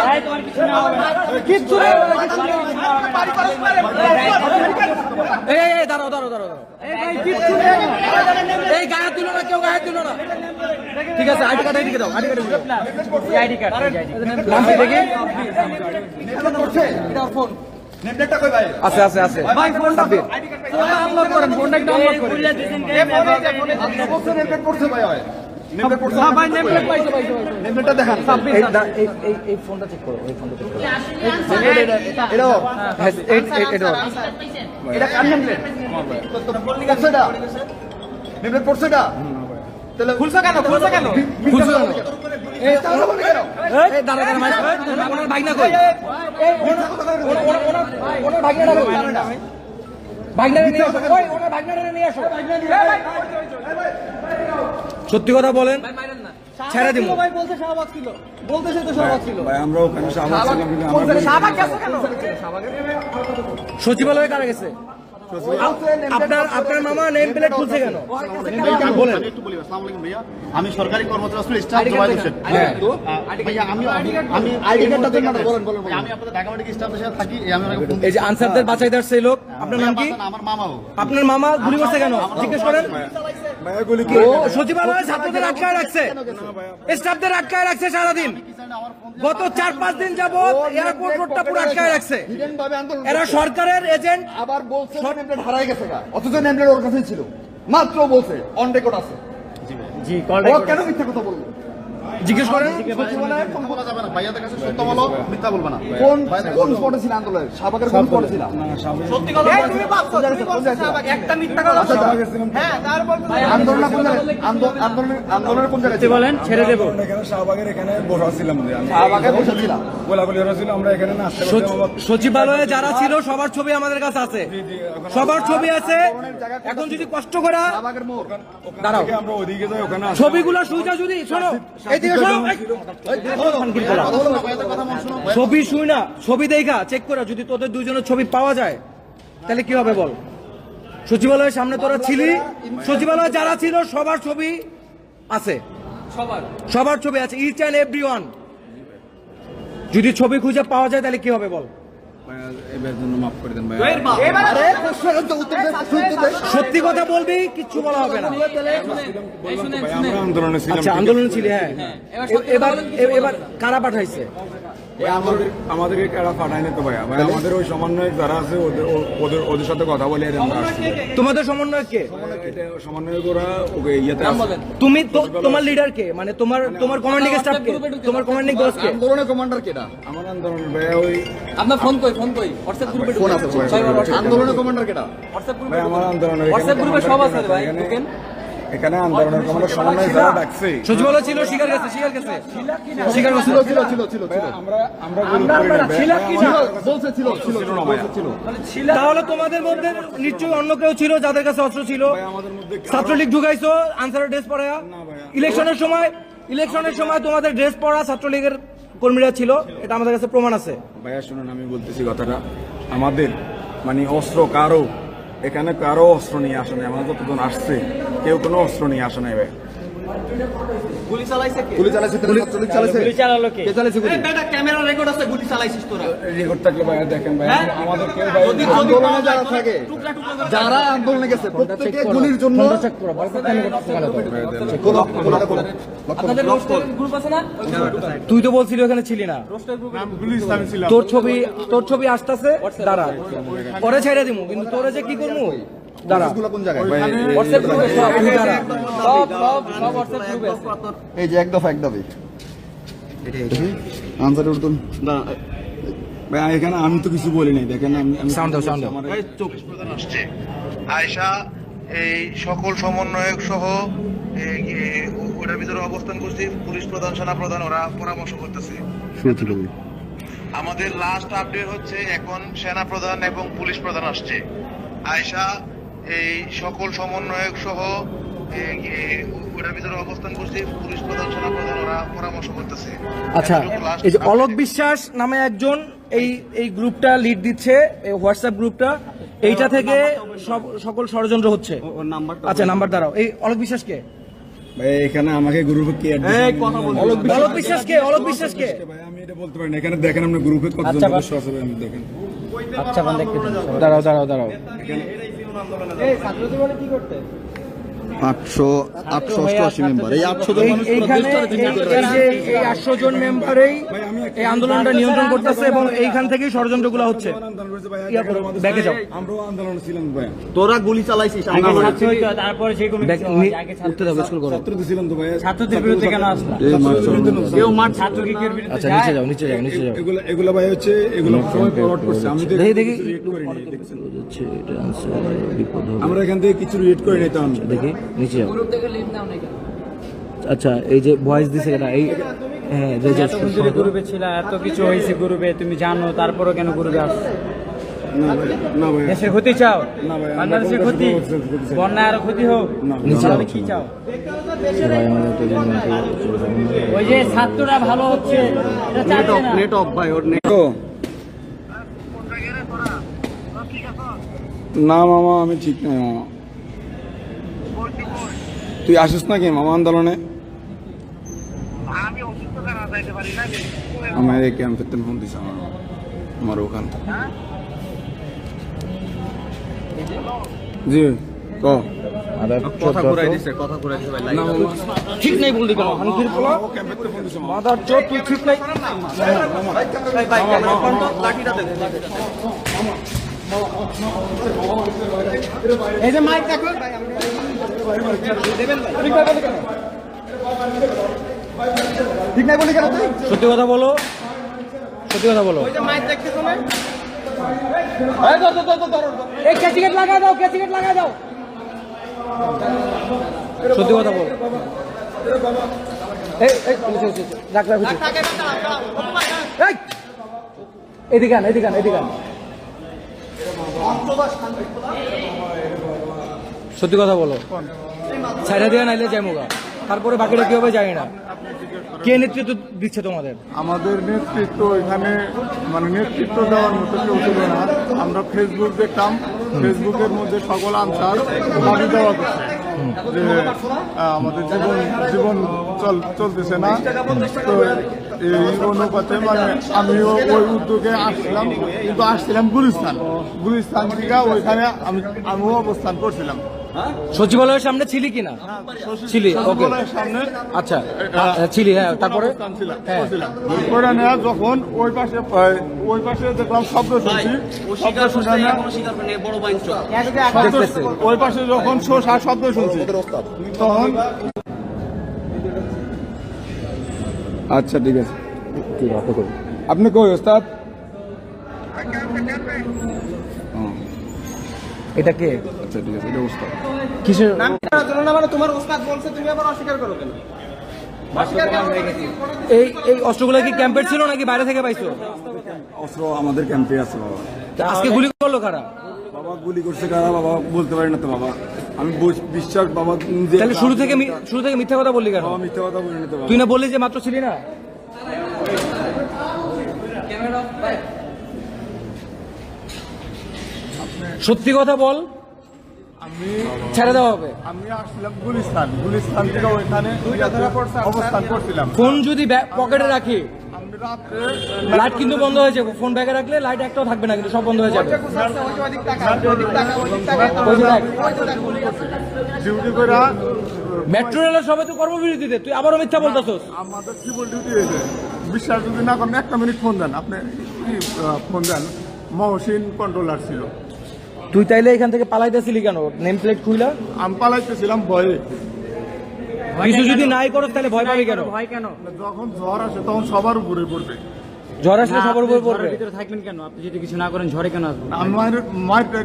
Speaker 5: ভাই, তোমার কিছু না হবে না।
Speaker 6: কিচ্ছু নেই, কিচ্ছু নেই।
Speaker 1: এই দাঁড়াও দাঁড়াও দাঁড়াও দাঁড়াও।
Speaker 6: এই ভাই, কিচ্ছু নেই।
Speaker 1: এই গায়ে তুলো না, কেউ গায়ে তুলো না। ঠিক আছে, আইডি কার্ড এদিকে দাও, আইডি কার্ড এদিকে দাও।
Speaker 5: ID card.
Speaker 1: নামটি দেখি।
Speaker 2: নেমপ্লেটটা কই ভাই
Speaker 1: আছে আছে আছে।
Speaker 6: ভাই ফোনটা আনলক করেন, ফোনটা একটু আনলক করেন।
Speaker 5: খুলে দিয়েছেন কে?
Speaker 2: বলছে নেমপ্লেট পড়ছে ভাই নেমপ্লেট পড়ছে
Speaker 6: হ্যাঁ ভাই, নেমপ্লেট পাইছে।
Speaker 2: নেমপ্লেটটা দেখান
Speaker 1: এই ফোনটা চেক করো, এই ফোনটা চেক করো।
Speaker 2: এটাও
Speaker 1: হ্যাঁ, এটা
Speaker 2: এটা কার নেমপ্লেট পড়ছে এটা নেমপ্লেট পড়ছে এটা তাহলে
Speaker 4: খুলছো কেন? খুলছো কেন?
Speaker 1: খুলছো কেন?
Speaker 2: এই তাহলে বলে কেন
Speaker 1: এই দাঁড়া দাঁড়া মাইক, ওনার ভাগনা কই? ওনার ভাগনাটা কই? ভাগনাটা নিয়ে আসো, ওই ওনার ভাগনাটা নিয়ে আসো। সত্যি কথা বলেন, ছেড়ে দিব।
Speaker 6: ভাই বলতে শাহবাগ ছিল, বলতেছে তো শাহবাগ ছিল।
Speaker 2: ভাই আমরা ওখানে শাহবাগ ছিলাম কিন্তু আমরা
Speaker 4: শাহবাগ গেছো কেন?
Speaker 1: সচিবালয়ে কারা গেছে? আপনার মামা নেম প্লেট খুলছে কেন? বলেন।
Speaker 7: আমি সরকারি কর্মচারী আসলে স্টাফ জুবাইর হোসেন। ভাইয়া আমি
Speaker 2: আইডি কার্ডটা দেন না বলেন
Speaker 7: আমি আপনাদের ঢাকা মেডিকেল স্টাফের সাথে থাকি আমি আপনাকে ফোন
Speaker 1: এই যে আনসারদের বাঁচাই দেওয়ার সেই লোক, আপনার নাম কি?
Speaker 7: আমার মামাও
Speaker 1: আপনার মামা গুলি করছে কেন জিজ্ঞেস করেন।
Speaker 2: ভাইয়া গুলি কি
Speaker 1: ও সচিবালয়ে ছাত্রদের আটকায় রাখছে, স্টাফদের আটকায় রাখছে সারাদিন। গত 4-5 দিন যাবত এয়ারপোর্ট রোডটা পুরো আটকায় রাখছে।
Speaker 2: হিডেন ভাবে আন্দোলন
Speaker 1: এরা সরকারের এজেন্ট।
Speaker 2: আবার বলছে নেমপ্লেট হারাই গেছে গা অথচ নেমপ্লেট ওর কাছেই ছিল মাত্র বলছে অন রেকর্ড আছে
Speaker 5: জি, কল
Speaker 2: ও কেন মিথ্যা কথা বলবো
Speaker 1: জিজ্ঞেস করেন।
Speaker 2: সচিবালয়ে ফোন
Speaker 7: বলা যাবে না ভাইয়াদের কাছে সত্য বলো মিথ্যা বলবে না
Speaker 2: কোন স্পটে ছিল আন্দোলনের শাহবাগের কোন স্পটে ছিল
Speaker 4: সত্যি কথা বলো, তুমি ভাবছো, তুমি বলছো শাহবাগ, একটা মিথ্যা কথা বলছো। হ্যাঁ, তারপর তুমি
Speaker 2: আন্দোলন কোন জায়গায় আন্দোলনের কোন জায়গায় ছিল
Speaker 1: বলেন, ছেড়ে দেবো।
Speaker 8: এখানে শাহবাগের এখানে বসাছিলাম যে আমি
Speaker 2: শাহবাগে বসেছিলাম
Speaker 8: গোলাগুলি হয়েছিল আমরা এখানে নাচতে
Speaker 1: সচিবালয়ে যারা ছিল সবার ছবি আমাদের কাছে আছে, সবার ছবি আছে। এখন যদি কষ্ট করে
Speaker 2: শাহবাগের মোড়
Speaker 1: দাঁড়াও,
Speaker 8: আমরা ওদিকে যাই ওখানে
Speaker 1: ছবিগুলো সুইটা যদি শোনো, এইদিকে শোনো, ছবি শুই না, ছবি দেখা চেক করে যদি তোদের দুইজনের ছবি পাওয়া যায় তাহলে কি হবে বল। সচিবালয়ের সামনে তোরা ছিলি, সচিবালয়ে যারা ছিল সবার ছবি আছে, সবার ছবি আছে, ইচ অ্যান্ড এভরি ওয়ান। যদি ছবি খুঁজে পাওয়া যায় তাহলে কি হবে বল।
Speaker 8: এবার জন্য মাফ করে দেন ভাই
Speaker 2: আরে প্রশ্নের তো উত্তর দে
Speaker 1: সত্যি কথা বলবি, কিচ্ছু বলা হবে না।
Speaker 8: ভাই আমরা আন্দোলনে ছিলাম
Speaker 1: আচ্ছা, আন্দোলনে ছিলি, হ্যাঁ। এবার এবার কারা পাঠাইছে?
Speaker 8: আমাদেরকে কেডা পাঠায় না তো ভাই আমাদের ওই সমন্বয়ক যারা আছে ওদের সাথে কথা বলে আমরা আসছি
Speaker 1: তোমাদের সমন্বয়ক কে?
Speaker 8: এটা সমন্বয়ক ওরা ওকে ইয়েতে আছে।
Speaker 1: তুমি তোমার লিডার কে, মানে তোমার কমান্ডিং স্টাফ কে, তোমার কমান্ডিং বস কে?
Speaker 2: আন্দোলনের কমান্ডার কেডা
Speaker 8: আমার আন্দোলন ভাই ওই
Speaker 6: আপনার ফোন কই? হোয়াটসঅ্যাপ গ্রুপে
Speaker 2: ফোন আছে আন্দোলনের কমান্ডার কেডা
Speaker 8: ভাই আমার আন্দোলনের
Speaker 6: হোয়াটসঅ্যাপ গ্রুপে সব আছে ভাই, ঢোকেন।
Speaker 8: এখানে আন্দোলনের কমান্ডার সমন্বয় যারা ডাকছে
Speaker 1: সচিবালয় ছিল, স্বীকার গেছে, স্বীকার গেছে, স্বীকার করছে।
Speaker 8: আমরা গুলি করি না ভাই
Speaker 2: বলছে ছিল না ভাইয়া
Speaker 1: তাহলে তোমাদের মধ্যে নিশ্চয়ই অন্য কেউ ছিল যাদের কাছে অস্ত্র ছিল।
Speaker 8: আমাদের মধ্যে
Speaker 1: ছাত্রলীগ ঢুকাইছো আনসারের ড্রেস পরা। ইলেকশনের সময় তোমাদের ড্রেস পরা ছাত্রলীগের কর্মীরা ছিল, এটা আমাদের কাছে প্রমাণ আছে।
Speaker 8: ভাইয়া শুনুন আমি বলতেছি কথাটা আমাদের মানে অস্ত্র কারো এখানে কারো অস্ত্র নিয়ে আসে নাই আমরা যতজন আসছে কেউ কোনো অস্ত্র নিয়ে আসে নাই ভাই
Speaker 2: গুলি চালাইছে ছাত্রলীগ চালাইছে
Speaker 5: গুলি চালালো কে?
Speaker 2: কে চালাইছে গুলি
Speaker 4: এটা ক্যামেরা রেকর্ড আছে, গুলি চালাইছিস তোরা।
Speaker 8: রেকর্ড থাকলে ভাইয়া দেখেন ভাই আমাদের কেউ ভাই
Speaker 2: আন্দোলনে যারা থাকে যারা আন্দোলনে গেছে প্রত্যেকে গুলির জন্য
Speaker 6: আপনাদের রোস্টার গ্রুপ আছে না?
Speaker 1: তুই তো বলছিলি ওখানে ছিলি না। তোর ছবি আসতেছে, দাঁড়া, পরে ছেড়ে দিমু, কিন্তু তোরে যে কি করবো দাঁড়া।
Speaker 2: কোন জায়গায়
Speaker 6: হোয়াটসঅ্যাপ গ্রুপে সব,
Speaker 1: তুই দাঁড়া।
Speaker 6: সব হোয়াটসঅ্যাপ গ্রুপে আছে।
Speaker 2: এই যে এক দফা
Speaker 8: আনসার উঠতুন ভাই এখানে আমি তো কিছু বলি নাই দেখেন আমি
Speaker 1: সাউন্ড দাও সাউন্ড দাও
Speaker 9: প্রধান আসছে আয়শা এই সকল সমন্বয়ক সহ ওটার ভিতরে অবস্থান করছি পুলিশ প্রধান সেনা প্রধান ওরা পরামর্শ করতেছে আমাদের লাস্ট আপডেট হচ্ছে এখন সেনা প্রধান এবং পুলিশ প্রধান আসছে আয়শা এই সকল সমন্বয়ক সহ ওটার ভিতরে অবস্থান করছি পুলিশ প্রধান সেনা প্রধান ওরা পরামর্শ করতেছে
Speaker 1: আচ্ছা এই যে অলোক বিশ্বাস নামে একজন এই গ্রুপটা লিড দিচ্ছে এই হোয়াটসঅ্যাপ গ্রুপটা এইটা থেকে সকল ষড়যন্ত্র হচ্ছে। আচ্ছা নাম্বার দাঁড়াও, এই অলোক বিশ্বাস কে?
Speaker 8: ভাই এখানে আমাকে গ্রুপে কে
Speaker 1: অলোক বিশ্বাস কে? অলোক বিশ্বাস কে?
Speaker 8: ভাই আমি এটা বলতে পারি না এখানে দেখেন আমরা গ্রুপে কতজন সদস্য আছে আমি দেখেন
Speaker 1: আচ্ছা দাঁড়াও দাঁড়াও দাঁড়াও
Speaker 8: 888 মেম্বার এই 800 জন মানুষ
Speaker 1: এইখানে এই 800 জন মেম্বারই এই আন্দোলনটা নিয়ন্ত্রণ করতেছে এবং এইখান থেকেই ষড়যন্ত্রগুলো হচ্ছে। ব্যাকে যাও,
Speaker 8: আমরাও আন্দোলন ছিলাম ভাই
Speaker 3: তোরা গুলি চালাইছিস
Speaker 5: তারপরে সেই কোনো
Speaker 1: উঠতে দাও, স্কুল করো।
Speaker 8: ছাত্র ছিলাম তো ভাই
Speaker 5: ছাত্রদের বিরুদ্ধে কেন আসলা? কেউ মাঠ ছাত্রলীগের বিরুদ্ধে
Speaker 1: আচ্ছা নিচে যাও নিচে যাও নিচে যাও।
Speaker 8: এগুলা ভাই হচ্ছে এগুলো সবাই ফরওয়ার্ড করছে আমি তো
Speaker 1: দেখি
Speaker 8: আমরা এখান থেকে কিছু রিড করে নিতাম
Speaker 1: দেখি নিচে যাও। আচ্ছা এই যে ভয়েস দিছে এটা এই হ্যাঁ
Speaker 5: গ্রুপে ছিল, এত কিছু হয়েছে গ্রুপে তুমি জানো, তারপরও কেন গ্রুপে আসছো?
Speaker 8: না ভাই
Speaker 5: দেশের ক্ষতি চাও?
Speaker 8: না ভাই,
Speaker 5: বাংলাদেশের ক্ষতি, বন্যা আরো ক্ষতি হোক, তাহলে কি চাও? ওই যে ছাত্ররা ভালো হচ্ছে এটা চাচ্ছে না।
Speaker 3: নেট অফ ভাই ওর নেট
Speaker 8: না মামা আমি ঠিক নাই মামা তুই আসিস নাকি মামা আন্দোলনে আমার এই ক্যাম্পের তেন ফোন দিস আমার ওখান জি ক
Speaker 3: কথা ঘুরাই দিছে ভাই
Speaker 8: না মামা
Speaker 1: ঠিক নাই বলদি কেন হানফির পোলা
Speaker 8: ও ক্যাম্পের তেন ফোন দিস
Speaker 1: মাদার চোদ তুই ঠিক নাই।
Speaker 3: লাঠিটা দে
Speaker 4: এই যে মাইক দেখো ঠিক নাই বলি কেন তুই?
Speaker 1: সত্যি কথা বলো, সত্যি কথা বলো।
Speaker 4: মাইক দেখতেছ না?
Speaker 1: এই ক্যাচিকেট লাগা দাও, ক্যাচিকেট লাগা দাও। সত্যি কথা বলো। এই এই রাখ রাখ এই এদিকে আন এদিকে আন এদিকে আন। সত্যি কথা বলো, ছাইড়া দিয়ে নাইলে যাই মুগা, তারপরে বাকিটা কি হবে জানি না। কে নেতৃত্ব দিচ্ছে তোমাদের?
Speaker 2: আমাদের নেতৃত্ব এখানে মানে নেতৃত্ব দেওয়ার মতো কেউ ছিল না। আমরা ফেসবুক দেখতাম, ফেসবুকের মধ্যে সকল আনসার দাবি দেওয়া করছে যে আমাদের জীবন চলতেছে না। তো এই অনুপাতে মানে আমিও ওই উদ্যোগে আসছিলাম, কিন্তু আসছিলাম গুলিস্তান থেকে ওইখানে আমিও অবস্থান করছিলাম।
Speaker 1: সচিবালয়ের সামনে ছিলি কিনা? ছিলি, ওকে
Speaker 2: সামনে
Speaker 1: আচ্ছা ছিলি, হ্যাঁ তারপরে হ্যাঁ
Speaker 2: ওরা নেওয়া যখন ওই পাশে দেখলাম শব্দ শুনছি, শব্দ শুনে
Speaker 3: বড় বাইঞ্চ
Speaker 2: ওই পাশে যখন শব্দ শুনছি তখন
Speaker 8: আচ্ছা ঠিক আছে আপনি কই ওস্তাদ
Speaker 1: এটা কে?
Speaker 8: আচ্ছা ঠিক আছে এটা ওস্তাদ
Speaker 1: কিসের?
Speaker 4: তোমার ওস্তাদ বলছে তুমি আবার অস্বীকার করো কেন?
Speaker 1: এই অস্ত্রগুলো কি ক্যাম্পের ছিল নাকি বাইরে থেকে পাইছো?
Speaker 8: অস্ত্র আমাদের ক্যাম্পে আছে বাবা
Speaker 1: আজকে গুলি করলো কারা?
Speaker 8: বাবা গুলি করছে কারা বাবা বলতে পারি না তো বাবা আমি বিশ্বাস বাবা নিজে
Speaker 1: তাহলে শুরু থেকে মিথ্যা কথা বললি কেন?
Speaker 8: বাবা মিথ্যা কথা বলি না তো বাবা
Speaker 1: তুই না বললি যে মাত্র ছিলি না? সত্যি কথা বল,
Speaker 2: আমি
Speaker 1: ছেড়ে দেওয়া হবে।
Speaker 2: আমি আসছিলাম গুলিস্তান থেকে ওইখানে অবস্থান করছিলাম।
Speaker 1: ফোন যদি পকেটে রাখি,
Speaker 2: আমি রাত্রে
Speaker 1: লাইট কিন্তু বন্ধ হয়েছে, ফোন ব্যাগে রাখলে লাইট একটাও থাকবে না, কিন্তু সব বন্ধ হয়ে যাবে।
Speaker 2: ডিউটি করে
Speaker 1: মেট্রো রেলের সবাই তো কর্মবিরতিতে, তুই আবারও মিথ্যা বলতেছস।
Speaker 2: আমাদের সিভিল ডিউটি হয়েছে। বিশ্বাস যদি না করেন একটা মিনিট ফোন দেন, আপনি কি ফোন দেন? মহসিন কন্ট্রোলার ছিল।
Speaker 1: তুই তাইলে এখান থেকে পালাইতেছিলি কেন? নেম প্লেট খুইলা
Speaker 2: আমি পালাইতেছিলাম ভয়ে।
Speaker 1: কিছু যদি নাই করো তাহলে ভয় পাবি কেন?
Speaker 5: ভয় কেন?
Speaker 2: যখন ঝড় আসে তখন সবার উপরে পড়বে।
Speaker 1: ঝড় আসলে
Speaker 5: না,
Speaker 1: সবার
Speaker 5: আপনি
Speaker 1: উপর পড়বে।
Speaker 5: ঝড়ের ভিতরে থাকবেন কেন? আপনি যদি কিছু না করেন ঝড়ে কেন আসবেন?
Speaker 2: আমার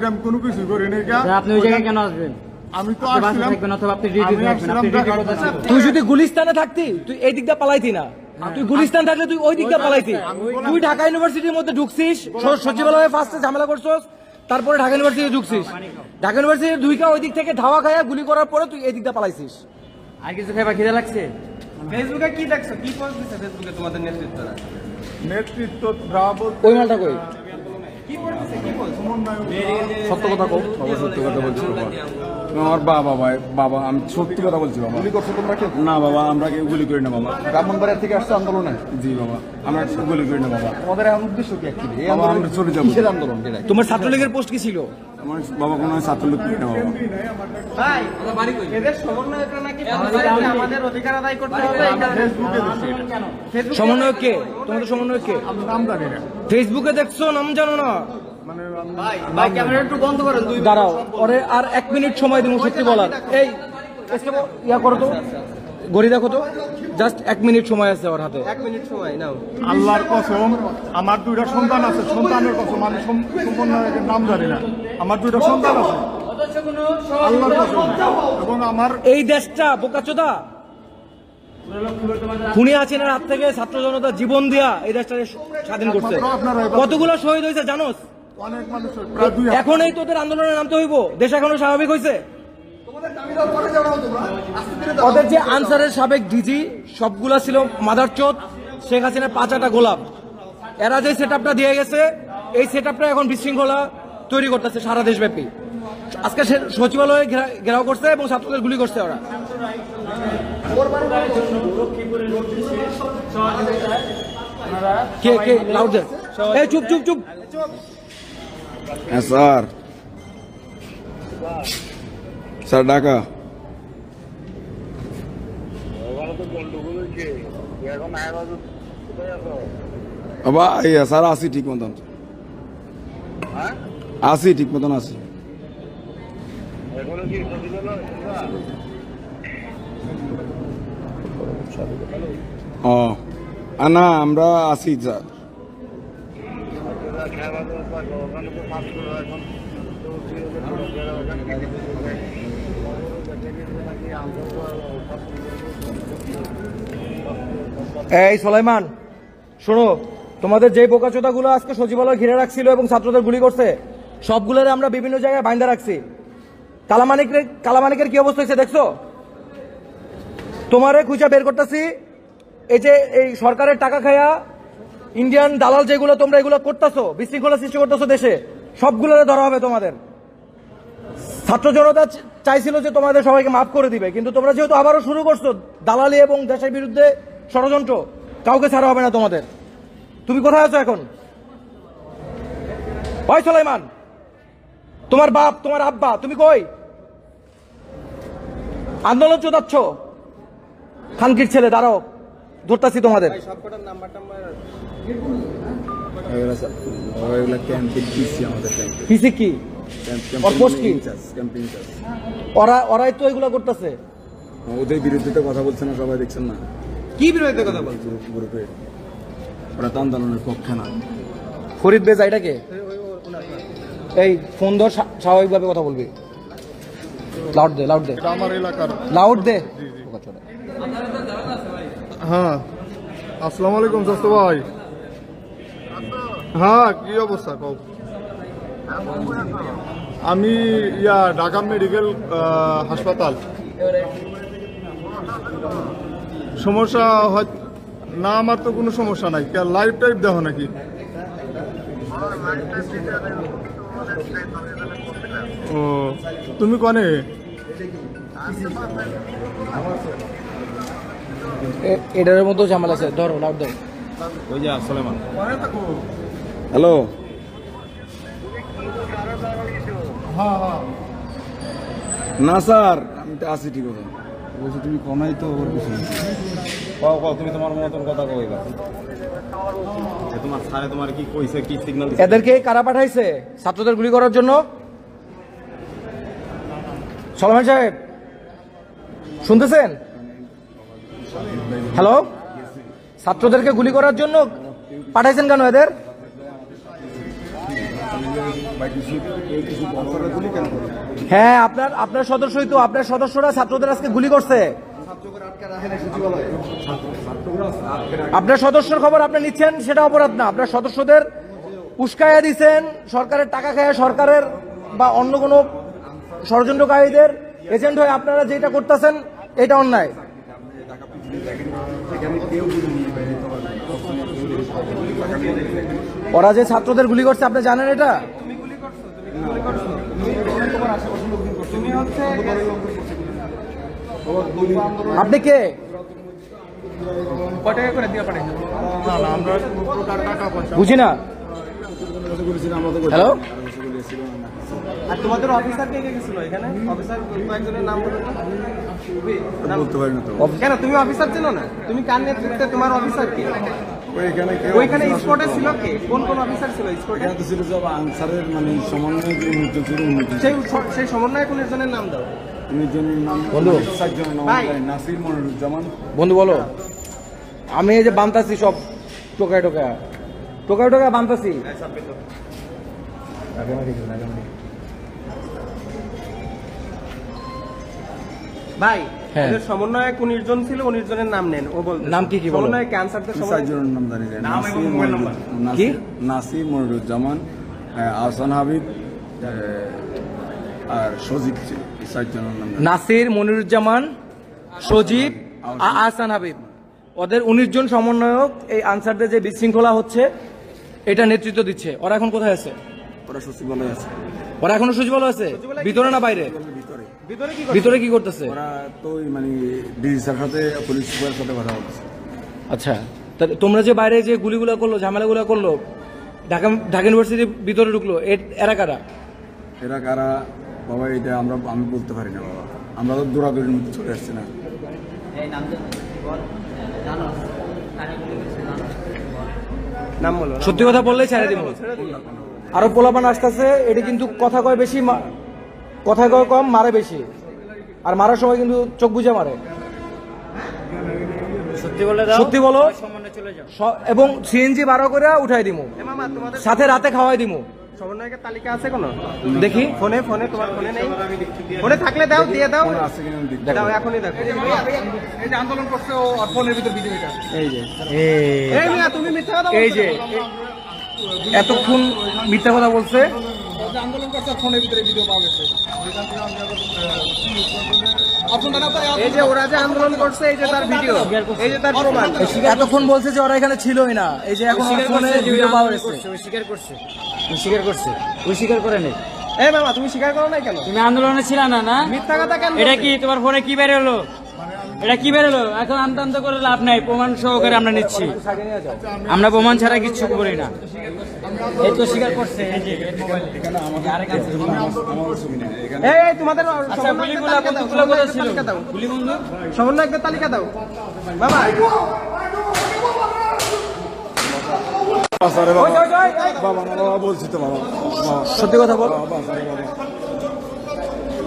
Speaker 2: আমি কোনো কিছু করি নাই কা।
Speaker 5: আপনি ওই জায়গায় কেন আসবেন?
Speaker 2: আমি তো
Speaker 5: আপনি বাসায়
Speaker 2: আসছিলাম,
Speaker 5: থাকবেন অথবা আপনি ডিউটি
Speaker 2: আমি
Speaker 5: থাকবেন, আপনি
Speaker 2: আসছিলাম
Speaker 5: ডিউটি
Speaker 2: ঢাকা-
Speaker 5: করতে আসছেন।
Speaker 1: তুই যদি গুলিস্তানে থাকতি তুই এই দিকটা পালাইতি না, তুই গুলিস্তান থাকলে তুই ওই দিকটা পালাইতি। তুই ঢাকা ইউনিভার্সিটির মধ্যে ঢুকছিস, সচিবালয়ে ফার্স্টে ঝামেলা করছস, তারপরে ঢাকা ইউনিভার্সিটি ঢুকছিস। ঢাকা ইউনিভার্সিটি দুইকা ওই দিক থেকে ধাওয়া খায়া গুলি করার পরে তুই এই দিকটা পালাইছিস।
Speaker 5: আর কিছু খাইবা খিদে লাগছে?
Speaker 4: ফেসবুকে কি দেখছো? কি পোস্ট দিছে ফেসবুকে তোমাদের নেতৃত্বরা?
Speaker 2: নেতৃত্ব ব্রাভো
Speaker 1: ওই মালটা কই?
Speaker 8: সত্য কথা কও বাবা, সত্য কথা বলছি বাবা। আমার বাবা আমি সত্যি কথা বলছি বাবা। গুলি করছো তোমরা কেউ? না বাবা, আমরা কেউ গুলি করি না বাবা। ব্রাহ্মণবাড়িয়া থেকে আসছে আন্দোলনে? জি বাবা, আমরা গুলি করি না বাবা। তোমাদের এখন উদ্দেশ্য কি অ্যাকচুয়ালি? এই আন্দোলন আমরা চলে যাবো। কিসের আন্দোলন এটা?
Speaker 1: তোমার ছাত্রলীগের পোস্ট কি ছিল?
Speaker 8: আমার বাবা কোনো ছাত্রলীগ করি না বাবা।
Speaker 4: ভাই এদের সমন্বয়করা নাকি আমাদের অধিকার আদায় করতে হবে এটা
Speaker 2: ফেসবুকে দিচ্ছে এটা।
Speaker 1: সমন্বয়ক কে? তোমাদের সমন্বয়ক কে?
Speaker 2: আমি নাম জানি না,
Speaker 1: ফেসবুকে দেখছো, নাম জানো না?
Speaker 2: মানে
Speaker 4: ভাই ক্যামেরা একটু বন্ধ করেন। দুই
Speaker 1: দাঁড়াও, ওরে আর 1 মিনিট সময় দিব সত্যি বলার। এই ইয়া করো তো, গড়ি দেখো তো, জাস্ট 1 মিনিট সময় আছে ওর হাতে।
Speaker 4: 1 মিনিট সময় নাও।
Speaker 2: আল্লাহর কসম, আমার 2টা সন্তান আছে, সন্তানের কসম আমি সম্পূর্ণ নাম জানি না। আমার 2টা সন্তান আছে, আল্লাহর কসম। এবং আমার
Speaker 1: এই দেশটা বোকাচোদা খুনি হাসিনার হাত থেকে ছাত্র জনতা জীবন দিয়া এই দেশটাকে স্বাধীন করছে। কতগুলো শহীদ হয়েছে জানোস?
Speaker 2: অনেক মানুষের প্রায় 2
Speaker 1: এখন এই তোদের আন্দোলনে নামতে হইব? দেশ এখনো স্বাভাবিক হয়েছে? ওদের যে আনসারের সাবেক ডিজি সবগুলা ছিল মাদারচোদ, শেখ হাসিনার 5 গোলাপ। এরা যে সেটআপটা দিয়ে গেছে, এই সেটআপটা এখন বিশৃঙ্খলা তৈরি করতেছে সারা দেশব্যাপী। আজকে সচিবালয়ে ঘেরাও করছে এবং ছাত্রদের গুলি করছে ওরা। কে কে লাউড দে? এই চুপ চুপ চুপ।
Speaker 8: হ্যাঁ স্যার, স্যার ঢাকা। বাবা ইয়া স্যার আসি ঠিক মতন, আসি ঠিক মতন আসি। ও না, আমরা আসি স্যার।
Speaker 1: এই সোলাইমান শোনো, তোমাদের যে বোকাচোদাগুলো আজকে সচিবালয় ঘিরে রাখছিল এবং ছাত্রদের গুলি করছে, সবগুলোরে আমরা বিভিন্ন জায়গায় বাইন্দা রাখছি। কালামানিকের কি অবস্থা হয়েছে দেখছো? তোমারে খুঁজা বের করতেছি। এই যে এই সরকারের টাকা খায়া ইন্ডিয়ান দালাল যেগুলো তোমরা এগুলো করতেছো, বিশৃঙ্খলা সৃষ্টি করতেছো দেশে, সবগুলোরে ধরা হবে তোমাদের। ছাত্র জনতা চাইছিল যে তোমাদের সবাইকে মাফ করে দিবে, কিন্তু তোমরা যেহেতু আবারও শুরু করছো দালালি এবং দেশের বিরুদ্ধে ষড়যন্ত্র, কাউকে ছাড়া হবে না তোমাদের। তুমি কোথায় আছো এখন? ওই সোলাইমান, তোমার বাপ তোমার আব্বা, তুমি কই? আন্দোলন চোদাচ্ছ, খানকির ছেলে, দাঁড়াও ধরতাছি তোমাদের। পিসি কি? ওর পোস্ট কি? ওরাই তো এগুলা করতেছে।
Speaker 8: ওদের বিরুদ্ধে তো কথা বলছে না সবাই, দেখছেন না?
Speaker 4: কি বিরোধী কথা বলছো?
Speaker 8: গ্রুপে ওরা তো আন্দোলনের পক্ষে না।
Speaker 1: ফরিদ বেজা এটাকে এই ফোন ধর, স্বাভাবিকভাবে কথা বলবি। লাউড দে, লাউড দে,
Speaker 2: এটা আমার এলাকার।
Speaker 1: লাউড দে।
Speaker 2: হ্যাঁ, আসসালামু আলাইকুম দোস্ত ভাই। হ্যাঁ, কি অবস্থা কও? আমি ঢাকা মেডিকেল হাসপাতাল। সমস্যা হয় না? আমার তো কোনো সমস্যা নাই। লাইভ টাইপ দেখো নাকি? ও, তুমি কনে?
Speaker 1: এটার মধ্যে ঝামেলা আছে, ধরো লাউড দাও।
Speaker 8: ওই যে সুলাইমান। হ্যালো।
Speaker 2: হ্যাঁ হ্যাঁ,
Speaker 8: না স্যার, আমি তো আসি ঠিক আছে। বলছি তুমি কোনাই তো ওর কিছু কও কও, তুমি তোমার মতন কথা কও। এবার তোমার স্যারে তোমার কি কইছে, কি সিগন্যাল দিছে?
Speaker 1: এদেরকে কারা পাঠাইছে ছাত্রদের গুলি করার জন্য? সোলাইমান সাহেব শুনতেছেন? হ্যালো, ছাত্রদেরকে গুলি করার জন্য পাঠাইছেন কেন এদের? হ্যাঁ, আপনার সদস্যই তো, আপনার সদস্যরা ছাত্রদের আজকে গুলি করছে। আপনার সদস্যর খবর আপনি নিচ্ছেন, সেটা অপরাধ না। আপনার সদস্যদের উস্কাইয়া দিচ্ছেন, সরকারের টাকা খায়, সরকারের বা অন্য কোনো ষড়যন্ত্রকারীদের এজেন্ট হয়ে আপনারা যেটা করতেছেন এটা অন্যায়। ওরা যে ছাত্রদের গুলি করছে আপনি জানেন এটা? আপনি কে? বুঝি না। হ্যালো,
Speaker 3: আর তোমাদের অফিসার কে কে গেছিল এখানে? অফিসার কয়েকজনের নাম বলো তো। কেন তুমি অফিসার ছিল না? তুমি কার নেতৃত্বে তোমার অফিসার কে? ওইখানে স্পটে ছিল কে? কোন কোন অফিসার ছিল স্পটে?
Speaker 8: ছিল সব আনসারের মানে সমন্বয় যে উন্নত ছিল
Speaker 3: সেই সমন্বয় কোন জনের নাম দাও?
Speaker 8: উন্নতজনের নাম
Speaker 1: বন্ধু।
Speaker 8: নাসির মনিরুজ্জামান।
Speaker 1: বন্ধু বলো, আমি এই যে বানতাছি সব টোকায় টোকায় বানতাছি।
Speaker 3: ভাই,
Speaker 1: হ্যাঁ।
Speaker 3: ওদের সমন্বয়ে কোন জন ছিল? 19 জনের নাম নেন। ও বলতে
Speaker 1: নাম কি বলো?
Speaker 3: সমন্বয়ে ক্যান্সারদের সমন্বয়
Speaker 8: চারজনের নাম জানি যায়।
Speaker 1: কি?
Speaker 8: নাসির মনিরুজ্জামান, আহসান হাবিব আর সজীব ছিল। এই চারজনের নাম জানি।
Speaker 1: নাসির, মনিরুজ্জামান, সজীব, আহসান হাবিব, ওদের 19 জন সমন্বয়ক এই আনসারদের যে বিশৃঙ্খলা হচ্ছে এটা নেতৃত্ব দিচ্ছে। ওরা এখন কোথায় আছে?
Speaker 8: ওরা সচিবালয়ে আছে।
Speaker 1: ওরা এখনো সচিবালয় আছে? ভিতরে না বাইরে?
Speaker 8: ভিতরে।
Speaker 1: ভিতরে কি করতেছে?
Speaker 8: ওরা তো মানে ডিজি স্যার সাথে পুলিশ সুপারের সাথে কথা বলছে।
Speaker 1: আচ্ছা, তাহলে তোমরা যে বাইরে যে গুলিগুলো করলো, ঝামেলাগুলো করলো, ঢাকা ইউনিভার্সিটির ভিতরে ঢুকলো, এরা কারা?
Speaker 8: এরা কারা বাবা এটা আমি বলতে পারি না বাবা। আমরা তো দৌড়াদৌড়ির মধ্যে চলে আসছি না।
Speaker 3: নাম বলো।
Speaker 1: সত্যি কথা বললেই ছেড়ে দিব। আরো পোলাপান আসতেছে, এটি কিন্তু কথা কয় বেশি, কথা কয় কম, মারে বেশি। আর মারার সময় কিন্তু চোখ বুঝে মারে।
Speaker 5: সত্যি বলে দাও,
Speaker 1: সত্যি বলো,
Speaker 5: সম্মানে চলে যাও।
Speaker 1: এবং সিএনজি 12 করে উঠাই দিমু,
Speaker 3: মামা, তোমাদের
Speaker 1: সাথে রাতে খাওয়াই দিমু।
Speaker 3: সমন্বয়কের তালিকা আছে কোনো?
Speaker 1: দেখি
Speaker 3: ফোনে তোমার ফোনে নেই? ফোনে থাকলে দাও, দিয়ে দাও।
Speaker 8: আছে কিনা আমি দেখতে
Speaker 3: দাও, এখনই দেখো।
Speaker 4: এই যে আন্দোলন করছে ও ফোনের ভিতর ভিডিও এটা।
Speaker 1: এই যে
Speaker 3: এই মিয়া, তুমি মিথ্যা কথা
Speaker 1: এই
Speaker 3: বলছো।
Speaker 1: যে এতক্ষণ মিথ্যা কথা বলছে।
Speaker 4: আন্দোলন করছে ফোনের ভিতরে ভিডিও পাওয়া গেছে। অপশনটা না তাই
Speaker 3: এই যে ওরা যে আন্দোলন করছে, এই যে তার ভিডিও, এই যে তার প্রমাণ।
Speaker 1: এতক্ষণ বলছে যে ওরা এখানে ছিলই না, এই যে এখন ফোনে ভিডিও পাওয়া গেছে।
Speaker 5: ওই স্বীকার করে নেই।
Speaker 3: এই মামা, তুমি স্বীকার করো নাই কেন?
Speaker 5: তুমি আন্দোলনে ছিল না? না,
Speaker 3: মিথ্যা কথা কেন?
Speaker 5: এটা কি তোমার ফোনে কি বের হলো? এটা কি বের হলো? এখন আমতান্ত করে লাভ নাই, প্রমাণ সহকারে আমরা নিচ্ছি। আমরা প্রমাণ ছাড়া কিচ্ছু করি না। এই তো স্বীকার করছে, এই যে মোবাইলে।
Speaker 3: এই তোমাদের
Speaker 5: আচ্ছা,
Speaker 3: সমন্বয়কের
Speaker 5: গুলিগুলা
Speaker 3: তালিকা দাও,
Speaker 5: কতগুলো করে ছিল?
Speaker 3: তালিকা দাও।
Speaker 5: গুলি বন্ধু,
Speaker 3: সমন্বয়কের তালিকা দাও বাবা।
Speaker 8: বাবা না বাবা বলছি তো বাবা।
Speaker 1: সত্যি কথা বল।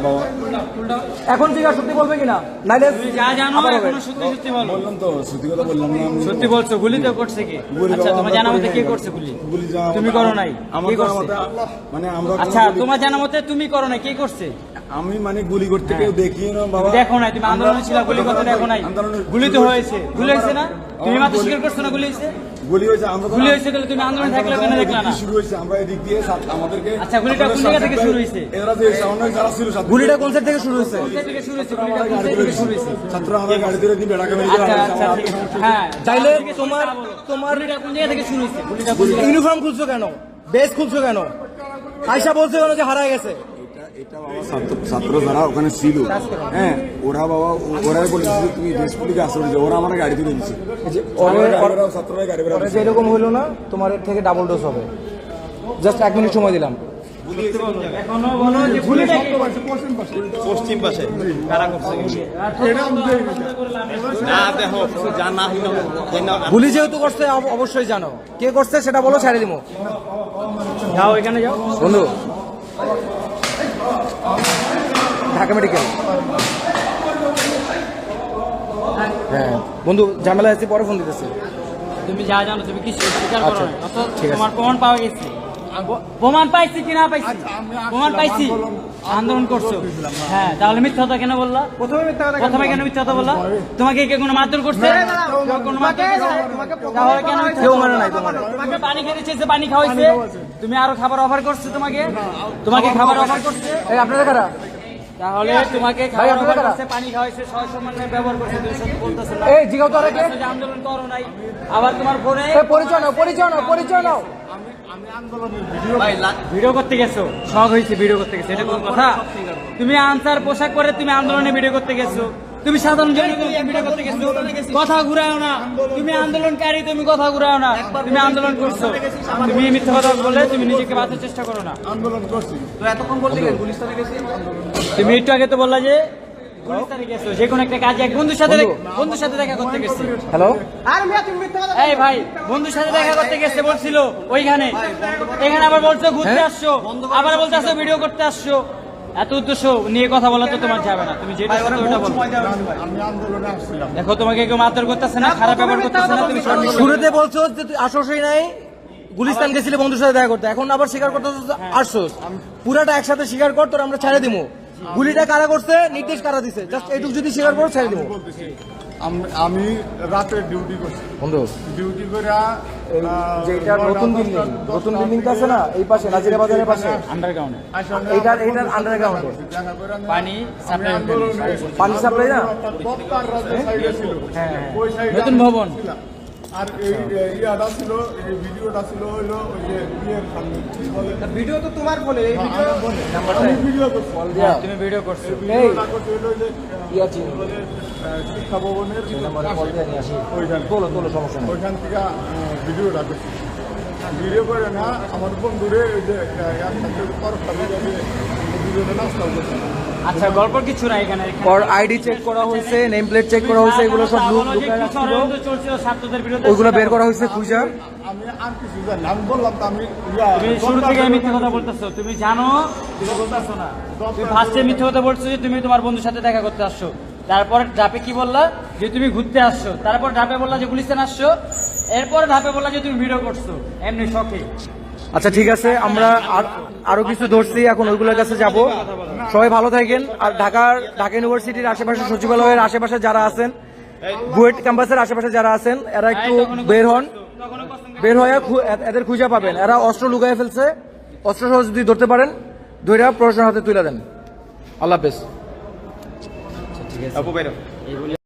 Speaker 8: বাবা
Speaker 1: এখন ঠিক আছে, সত্যি বলবে কিনা? নাইলে
Speaker 5: তুমি যা জানো এখনো সত্যি সত্যি বলো।
Speaker 8: বললাম তো সত্যি কথা বললাম না আমি।
Speaker 5: সত্যি বলছো। গুলি তো করছে কি?
Speaker 8: গুলি
Speaker 5: আচ্ছা,
Speaker 8: বাবা
Speaker 5: তোমার
Speaker 8: আমরা
Speaker 5: জানা মতে
Speaker 8: করি
Speaker 5: কে
Speaker 8: না।
Speaker 5: করছে গুলি?
Speaker 8: গুলি জানা
Speaker 5: তুমি
Speaker 8: মতে
Speaker 5: করো নাই?
Speaker 8: আমার
Speaker 5: কে
Speaker 8: জানা
Speaker 5: করছে?
Speaker 8: মতে মানে আমরা
Speaker 5: আচ্ছা, তোমার জানা মতে তুমি করো নাই, কে করছে?
Speaker 8: আমি মানে গুলি করতে কেউ দেখি না বাবা।
Speaker 5: দেখো নাই, তুমি আন্দোলনে ছিল, গুলি করতে দেখো নাই? গুলি তো হয়েছে, গুলি হয়েছে না? তুমি মাত্র স্বীকার করছো না গুলি হয়েছে?
Speaker 8: গুলি হয়েছে আমরা
Speaker 5: গুলি হয়েছে, তাহলে তুমি আন্দোলনে থাকলে কেন দেখলা না?
Speaker 8: শুরু হয়েছে আমরা এদিক দিয়ে আমাদেরকে।
Speaker 5: আচ্ছা, গুলিটা কোন জায়গা থেকে শুরু হয়েছে?
Speaker 8: এরা যে সামনে যারা ছিল
Speaker 1: গুলিটা কোন সাইড থেকে শুরু হয়েছে?
Speaker 5: কোথা থেকে শুরু হয়েছে? গুলিটা কোন জায়গা থেকে শুরু হয়েছে?
Speaker 8: ছাত্র আমরা গাড়ি ধরে দিয়ে বেড়াকে মেরে
Speaker 5: আচ্ছা আচ্ছা, ঠিক আছে। হ্যাঁ,
Speaker 1: তাইলে
Speaker 5: তোমার গুলিটা কোন জায়গা থেকে শুরু হয়েছে? গুলিটা কোন জায়গা?
Speaker 1: ইউনিফর্ম খুলছো কেন? বেস খুলছো কেন? আয়শা বলছে কেন যে হারায় গেছে?
Speaker 8: এটা বাবা ছাত্র যারা ওখানে ছিল, হ্যাঁ ওরা বাবা ওরাই বলেছে যে তুমি দেশ পুলিশে আসো, ওরা আমার গাড়ি তুলে দিচ্ছে। ছাত্ররা গাড়ি বেড়া
Speaker 1: যেরকম হইলো না, তোমার এর থেকে ডাবল ডোজ হবে। জাস্ট 1 মিনিট সময় দিলাম।
Speaker 5: এখনো বলো যে গুলিটা কে করছে?
Speaker 3: পশ্চিম পাশে কারা করছে? না দেখো, জানা হইলো
Speaker 1: গুলি যেহেতু করছে অবশ্যই জানো কে করছে, সেটা বলো, ছেড়ে দিবো।
Speaker 5: যাও, এখানে যাও
Speaker 1: বন্ধু, ঢাকা মেডিকেল। হ্যাঁ বন্ধু ঝামেলা আছে, পরে ফোন দিতেছে।
Speaker 5: তুমি যা জানো তুমি কি স্বীকার করো
Speaker 1: আচ্ছা,
Speaker 5: না। অত
Speaker 1: ঠিক আছে।
Speaker 5: তোমার প্রমাণ পাওয়া গেছে। প্রমাণ পাইছি কি না পাইছি? প্রমাণ পাইছি, আন্দোলন করছো। হ্যাঁ, তাহলে মিথ্যা কথা কেন বললা?
Speaker 3: প্রথমে মিথ্যা কথা কেন
Speaker 5: প্রথমে কেন মিথ্যা কথা বললা? তোমাকে কে কোনো মারধর করছে? কেউ কোনো মারধর করছে? তাহলে কেন মিথ্যা
Speaker 1: কেউ
Speaker 5: কথা
Speaker 1: মানে
Speaker 5: বললা?
Speaker 1: নাই তোমার।
Speaker 5: তোমাকে পানি খেতে চেয়েছে, পানি খাওয়াইছে। তুমি আরো খাবার অফার করছে তোমাকে? তোমাকে খাবার অফার করছে?
Speaker 1: এই আপনারা কারা?
Speaker 5: তাহলে তোমাকে খাবার
Speaker 1: আপনারা
Speaker 5: অফার
Speaker 1: কারা?
Speaker 5: করছে, পানি খাওয়াইছে, সসম্মানে ব্যবহার করছে, তুমি সত্যি বলতেছো না।
Speaker 1: এই জিগাও তো আরেকে।
Speaker 5: বলতেছো যে আন্দোলন করো নাই। আবার তোমার ফোনে
Speaker 1: এই পরিচয় নাও, পরিচয় নাও, পরিচয় নাও।
Speaker 5: ভিডিও করতে গেছো, শখ হয়েছে ভিডিও করতে গেছো, এটা কোন কথা? তুমি আনসার পোশাক পরে তুমি আন্দোলনে ভিডিও করতে গেছো, তুমি সাধারণ জনগণকে ভিডিও করতে গেছো, কথা ঘুরাও না। তুমি আন্দোলনকারী, তুমি কথা ঘুরাও না। তুমি আন্দোলন করছো, তুমি মিথ্যা কথা বলে তুমি নিজেকে বাঁচার চেষ্টা করো না।
Speaker 2: আন্দোলন করছি।
Speaker 6: তো এতক্ষণ বলতে গেলে গুলিস্তানে গেছি
Speaker 5: তুমি একটু আগে তো বললা যে গুলিস্তানে গেছো, যে কোনো একটা কাজে এক বন্ধুর সাথে দেখা করতে গেছি।
Speaker 1: হ্যালো,
Speaker 3: আর মিয়া তুমি মিথ্যা কথা
Speaker 5: এই ভাই, বন্ধুর সাথে দেখা করতে গেছে বলছিল ওইখানে, এখানে আবার বলছো ঘুরতে আসছো, আবার বলতে আসছো ভিডিও করতে আসছো। এত উদ্দেশ্য নিয়ে কথা বলা তো তোমার যাবে না, তুমি যেটা সত্য ওটা বলো।
Speaker 2: আমি আন্দোলনে আসছিলাম।
Speaker 5: দেখো তোমাকে কেউ মারধর করতেছে না, খারাপ ব্যবহার করতেছে না, তুমি সব
Speaker 1: শুরুতে বলছো যে তুই আসোসই নাই, গুলিস্তান গেছিলে বন্ধুর সাথে দেখা করতে, এখন আবার স্বীকার করতে আসছোস। পুরাটা একসাথে স্বীকার কর, তোর আমরা ছেড়ে দিবো। গুলিটা কারা করছে, নির্দেশ কারা দিছে, জাস্ট এইটুকু যদি স্বীকার করো ছেড়ে দিবো।
Speaker 2: আমি রাতে ডিউটি করছি।
Speaker 1: বন্ধু
Speaker 2: ডিউটি করে
Speaker 1: যেটা নতুন বিল্ডিংটা আছে না, এই পাশে নাজিরা বাজারের পাশে,
Speaker 5: আন্ডারগ্রাউন্ডে
Speaker 1: এইটার আন্ডারগ্রাউন্ডে
Speaker 5: পানি সাপ্লাই
Speaker 1: পানি সাপ্লাই না,
Speaker 5: নতুন ভবন।
Speaker 2: আর এই ইয়াটা ছিল, এই ভিডিওটা ছিল হইলো ওই যে বিয়ের সামনে কি বলে,
Speaker 3: ভিডিও তো তোমার ফোনে, এই ভিডিও
Speaker 2: আমি ভিডিও করছি।
Speaker 5: তুমি ভিডিও করছো।
Speaker 2: ভিডিওটা করছি হইলো যে
Speaker 1: ইয়া চিনি
Speaker 2: বলে, শিক্ষা ভবনের
Speaker 1: কল দিয়ে নিয়ে আসি,
Speaker 2: ওইখান
Speaker 1: তোলো সমস্যা নেই।
Speaker 2: ওইখান থেকে ভিডিওটা করছি। ভিডিও করে না আমার বন্ধুরে ওই যে একসাথে তরফটা ভিডিওটা নাস্তাও করছি।
Speaker 5: আচ্ছা, গল্প কিছু না এখানে।
Speaker 1: ওর আইডি চেক করা হয়েছে, নেম প্লেট চেক করা হয়েছে, এগুলো সব লুকায় রাখছিল,
Speaker 5: চলছিল ছাত্রদের বিরুদ্ধে,
Speaker 1: ওইগুলো বের করা হয়েছে খুঁজা।
Speaker 2: আমি আর কিছু জানি না। আমি বললাম তো আমি
Speaker 5: তুমি শুরু থেকে মিথ্যা কথা বলতেছো, তুমি জানো, তুমি বলতেছো না। তুমি ফার্স্টে মিথ্যা কথা বলছো যে তুমি তোমার বন্ধুর সাথে দেখা করতে আসছো, তারপর ধাপে কি বললা যে তুমি ঘুরতে আসছো, তারপর ধাপে বললা যে গুলিস্তান আসছো, এরপর ধাপে বললা যে তুমি ভিডিও করছো এমনি শখে।
Speaker 1: আচ্ছা ঠিক আছে, আমরা আরো কিছু ধরছি, এখন ওইগুলোর কাছে যাব। সবাই ভালো থাকেন। আর ঢাকা ইউনিভার্সিটির আশেপাশে, সচিবালয়ের আশেপাশে যারা আছেন, বুয়েট ক্যাম্পাসের আশেপাশে যারা আছেন, এরা একটু বের হন, বের হয়ে এদের খুঁজে পাবেন। এরা অস্ত্র লুকায় ফেলছে, অস্ত্র সহ যদি ধরতে পারেন, ধরে প্রশাসনের হাতে তুলে দেন। আল্লাহ হাফেজ।
Speaker 3: আপু বাইরে